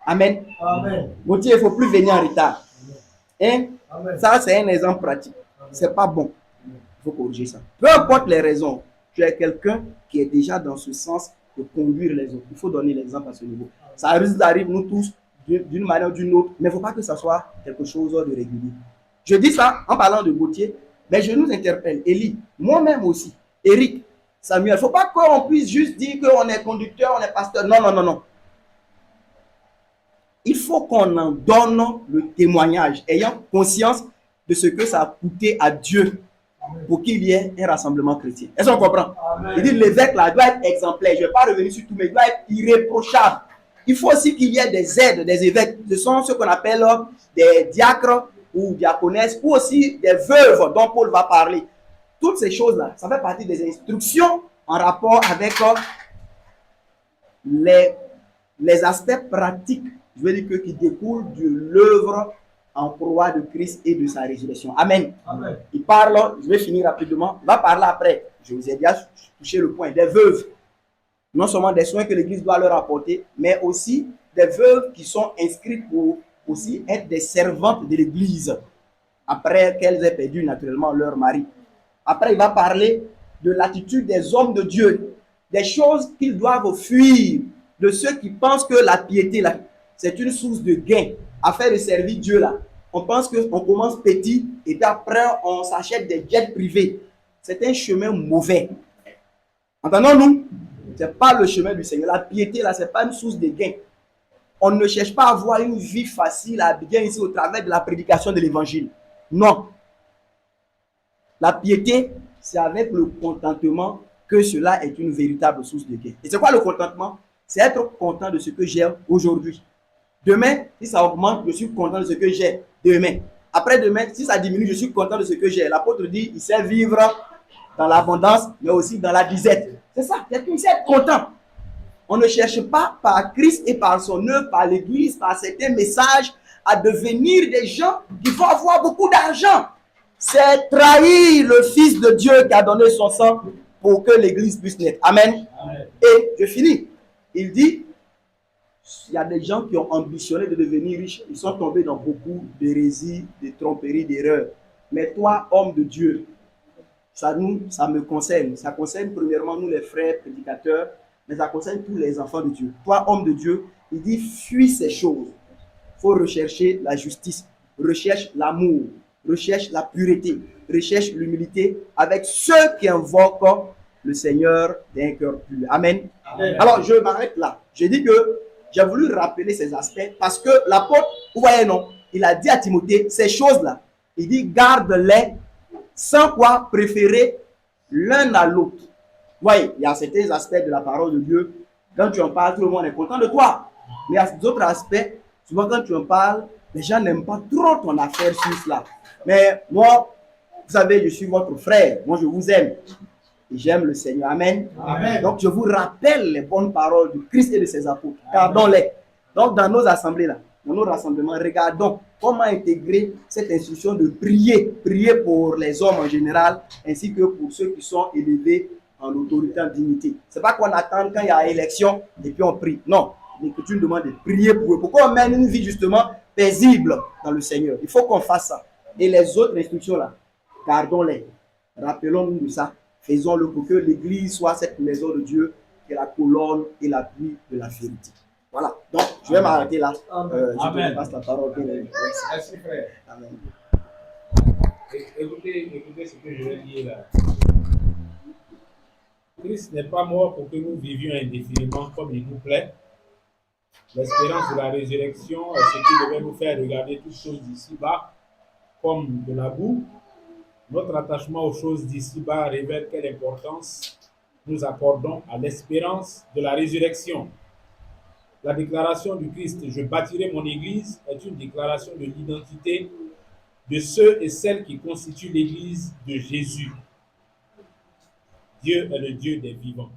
Amen. Amen. Gauthier, il ne faut plus venir en retard. Hein? Ça, c'est un exemple pratique. Ce n'est pas bon. Il faut corriger ça. Peu importe les raisons, tu es quelqu'un qui est déjà dans ce sens de conduire les autres. Il faut donner l'exemple à ce niveau. Ça arrive, nous tous, d'une manière ou d'une autre, mais il ne faut pas que ça soit quelque chose de régulier. Je dis ça en parlant de Gauthier, mais je nous interpelle, Élie, moi-même aussi, Éric, Samuel. Il ne faut pas qu'on puisse juste dire qu'on est conducteur, on est pasteur. Non, non, non, non. Il faut qu'on en donne le témoignage, ayant conscience de ce que ça a coûté à Dieu pour qu'il y ait un rassemblement chrétien. Est-ce qu'on comprend? Amen. Il dit l'évêque là doit être exemplaire. Je ne vais pas revenir sur tout, mais il doit être irréprochable. Il faut aussi qu'il y ait des aides, des évêques. Ce sont ce qu'on appelle des diacres ou diaconesses, ou aussi des veuves dont Paul va parler. Toutes ces choses-là, ça fait partie des instructions en rapport avec les aspects pratiques, je veux dire, qui découlent de l'œuvre en proie de Christ et de sa résurrection. Amen. Amen. Il parle, je vais finir rapidement, il va parler après, je vous ai déjà touché le point, des veuves. Non seulement des soins que l'Église doit leur apporter, mais aussi des veuves qui sont inscrites pour aussi être des servantes de l'Église, après qu'elles aient perdu naturellement leur mari. Après, il va parler de l'attitude des hommes de Dieu, des choses qu'ils doivent fuir, de ceux qui pensent que la piété, là, c'est une source de gain. Afin de servir Dieu, là, on pense qu'on commence petit et après, on s'achète des jets privés. C'est un chemin mauvais. Entendons-nous? Ce n'est pas le chemin du Seigneur. La piété, là, ce n'est pas une source de gain. On ne cherche pas à avoir une vie facile à bien ici au travers de la prédication de l'évangile. Non. La piété, c'est avec le contentement que cela est une véritable source de gain. Et c'est quoi le contentement? C'est être content de ce que j'ai aujourd'hui. Demain, si ça augmente, je suis content de ce que j'ai demain. Après-demain, si ça diminue, je suis content de ce que j'ai. L'apôtre dit, il sait vivre dans l'abondance, mais aussi dans la disette. C'est ça, il sait être content. On ne cherche pas par Christ et par son œuvre, par l'Église, par certains messages, à devenir des gens qui vont avoir beaucoup d'argent. C'est trahir le Fils de Dieu qui a donné son sang pour que l'Église puisse naître. Amen. Amen. Et je finis. Il dit, il y a des gens qui ont ambitionné de devenir riches. Ils sont tombés dans beaucoup d'hérésies, de tromperies, d'erreurs. Mais toi, homme de Dieu, ça me concerne. Ça concerne premièrement nous les frères prédicateurs, mais ça concerne tous les enfants de Dieu. Toi, homme de Dieu, il dit, fuis ces choses. Il faut rechercher la justice, recherche l'amour, recherche la pureté, recherche l'humilité avec ceux qui invoquent le Seigneur d'un cœur pur. Amen. Amen. Alors, je m'arrête là. Je dis que j'ai voulu rappeler ces aspects parce que l'apôtre, vous voyez, non, il a dit à Timothée ces choses-là. Il dit, garde-les, sans quoi préférer l'un à l'autre. Vous voyez, il y a certains aspects de la parole de Dieu. Quand tu en parles, tout le monde est content de toi. Mais il y a d'autres aspects, souvent quand tu en parles, les gens n'aiment pas trop ton affaire sur cela. Mais moi, vous savez, je suis votre frère. Moi, je vous aime. Et j'aime le Seigneur. Amen. Amen. Donc, je vous rappelle les bonnes paroles du Christ et de ses apôtres. Gardons-les. Donc, dans nos assemblées, là, dans nos rassemblements, regardons comment intégrer cette instruction de prier. Prier pour les hommes en général, ainsi que pour ceux qui sont élevés en autorité, en dignité. Ce n'est pas qu'on attend quand il y a élection et puis on prie. Non. L'Écriture demande de prier pour eux. Pourquoi on mène une vie justement paisible dans le Seigneur? Il faut qu'on fasse ça. Et les autres instructions là, gardons-les. Rappelons-nous de ça. Faisons-le pour que l'Église soit cette maison de Dieu qui est la colonne et l'appui de la vérité. Voilà. Donc, je vais m'arrêter là. Je te passe la parole. Merci, frère. Amen. Écoutez ce que je vais dire là. Christ n'est pas mort pour que nous vivions indéfiniment comme il nous plaît. L'espérance de la résurrection est ce qui devait nous faire regarder toutes choses d'ici-bas comme de la boue. Notre attachement aux choses d'ici-bas révèle quelle importance nous accordons à l'espérance de la résurrection. La déclaration du Christ « Je bâtirai mon Église » est une déclaration de l'identité de ceux et celles qui constituent l'Église de Jésus. Dieu est le Dieu des vivants.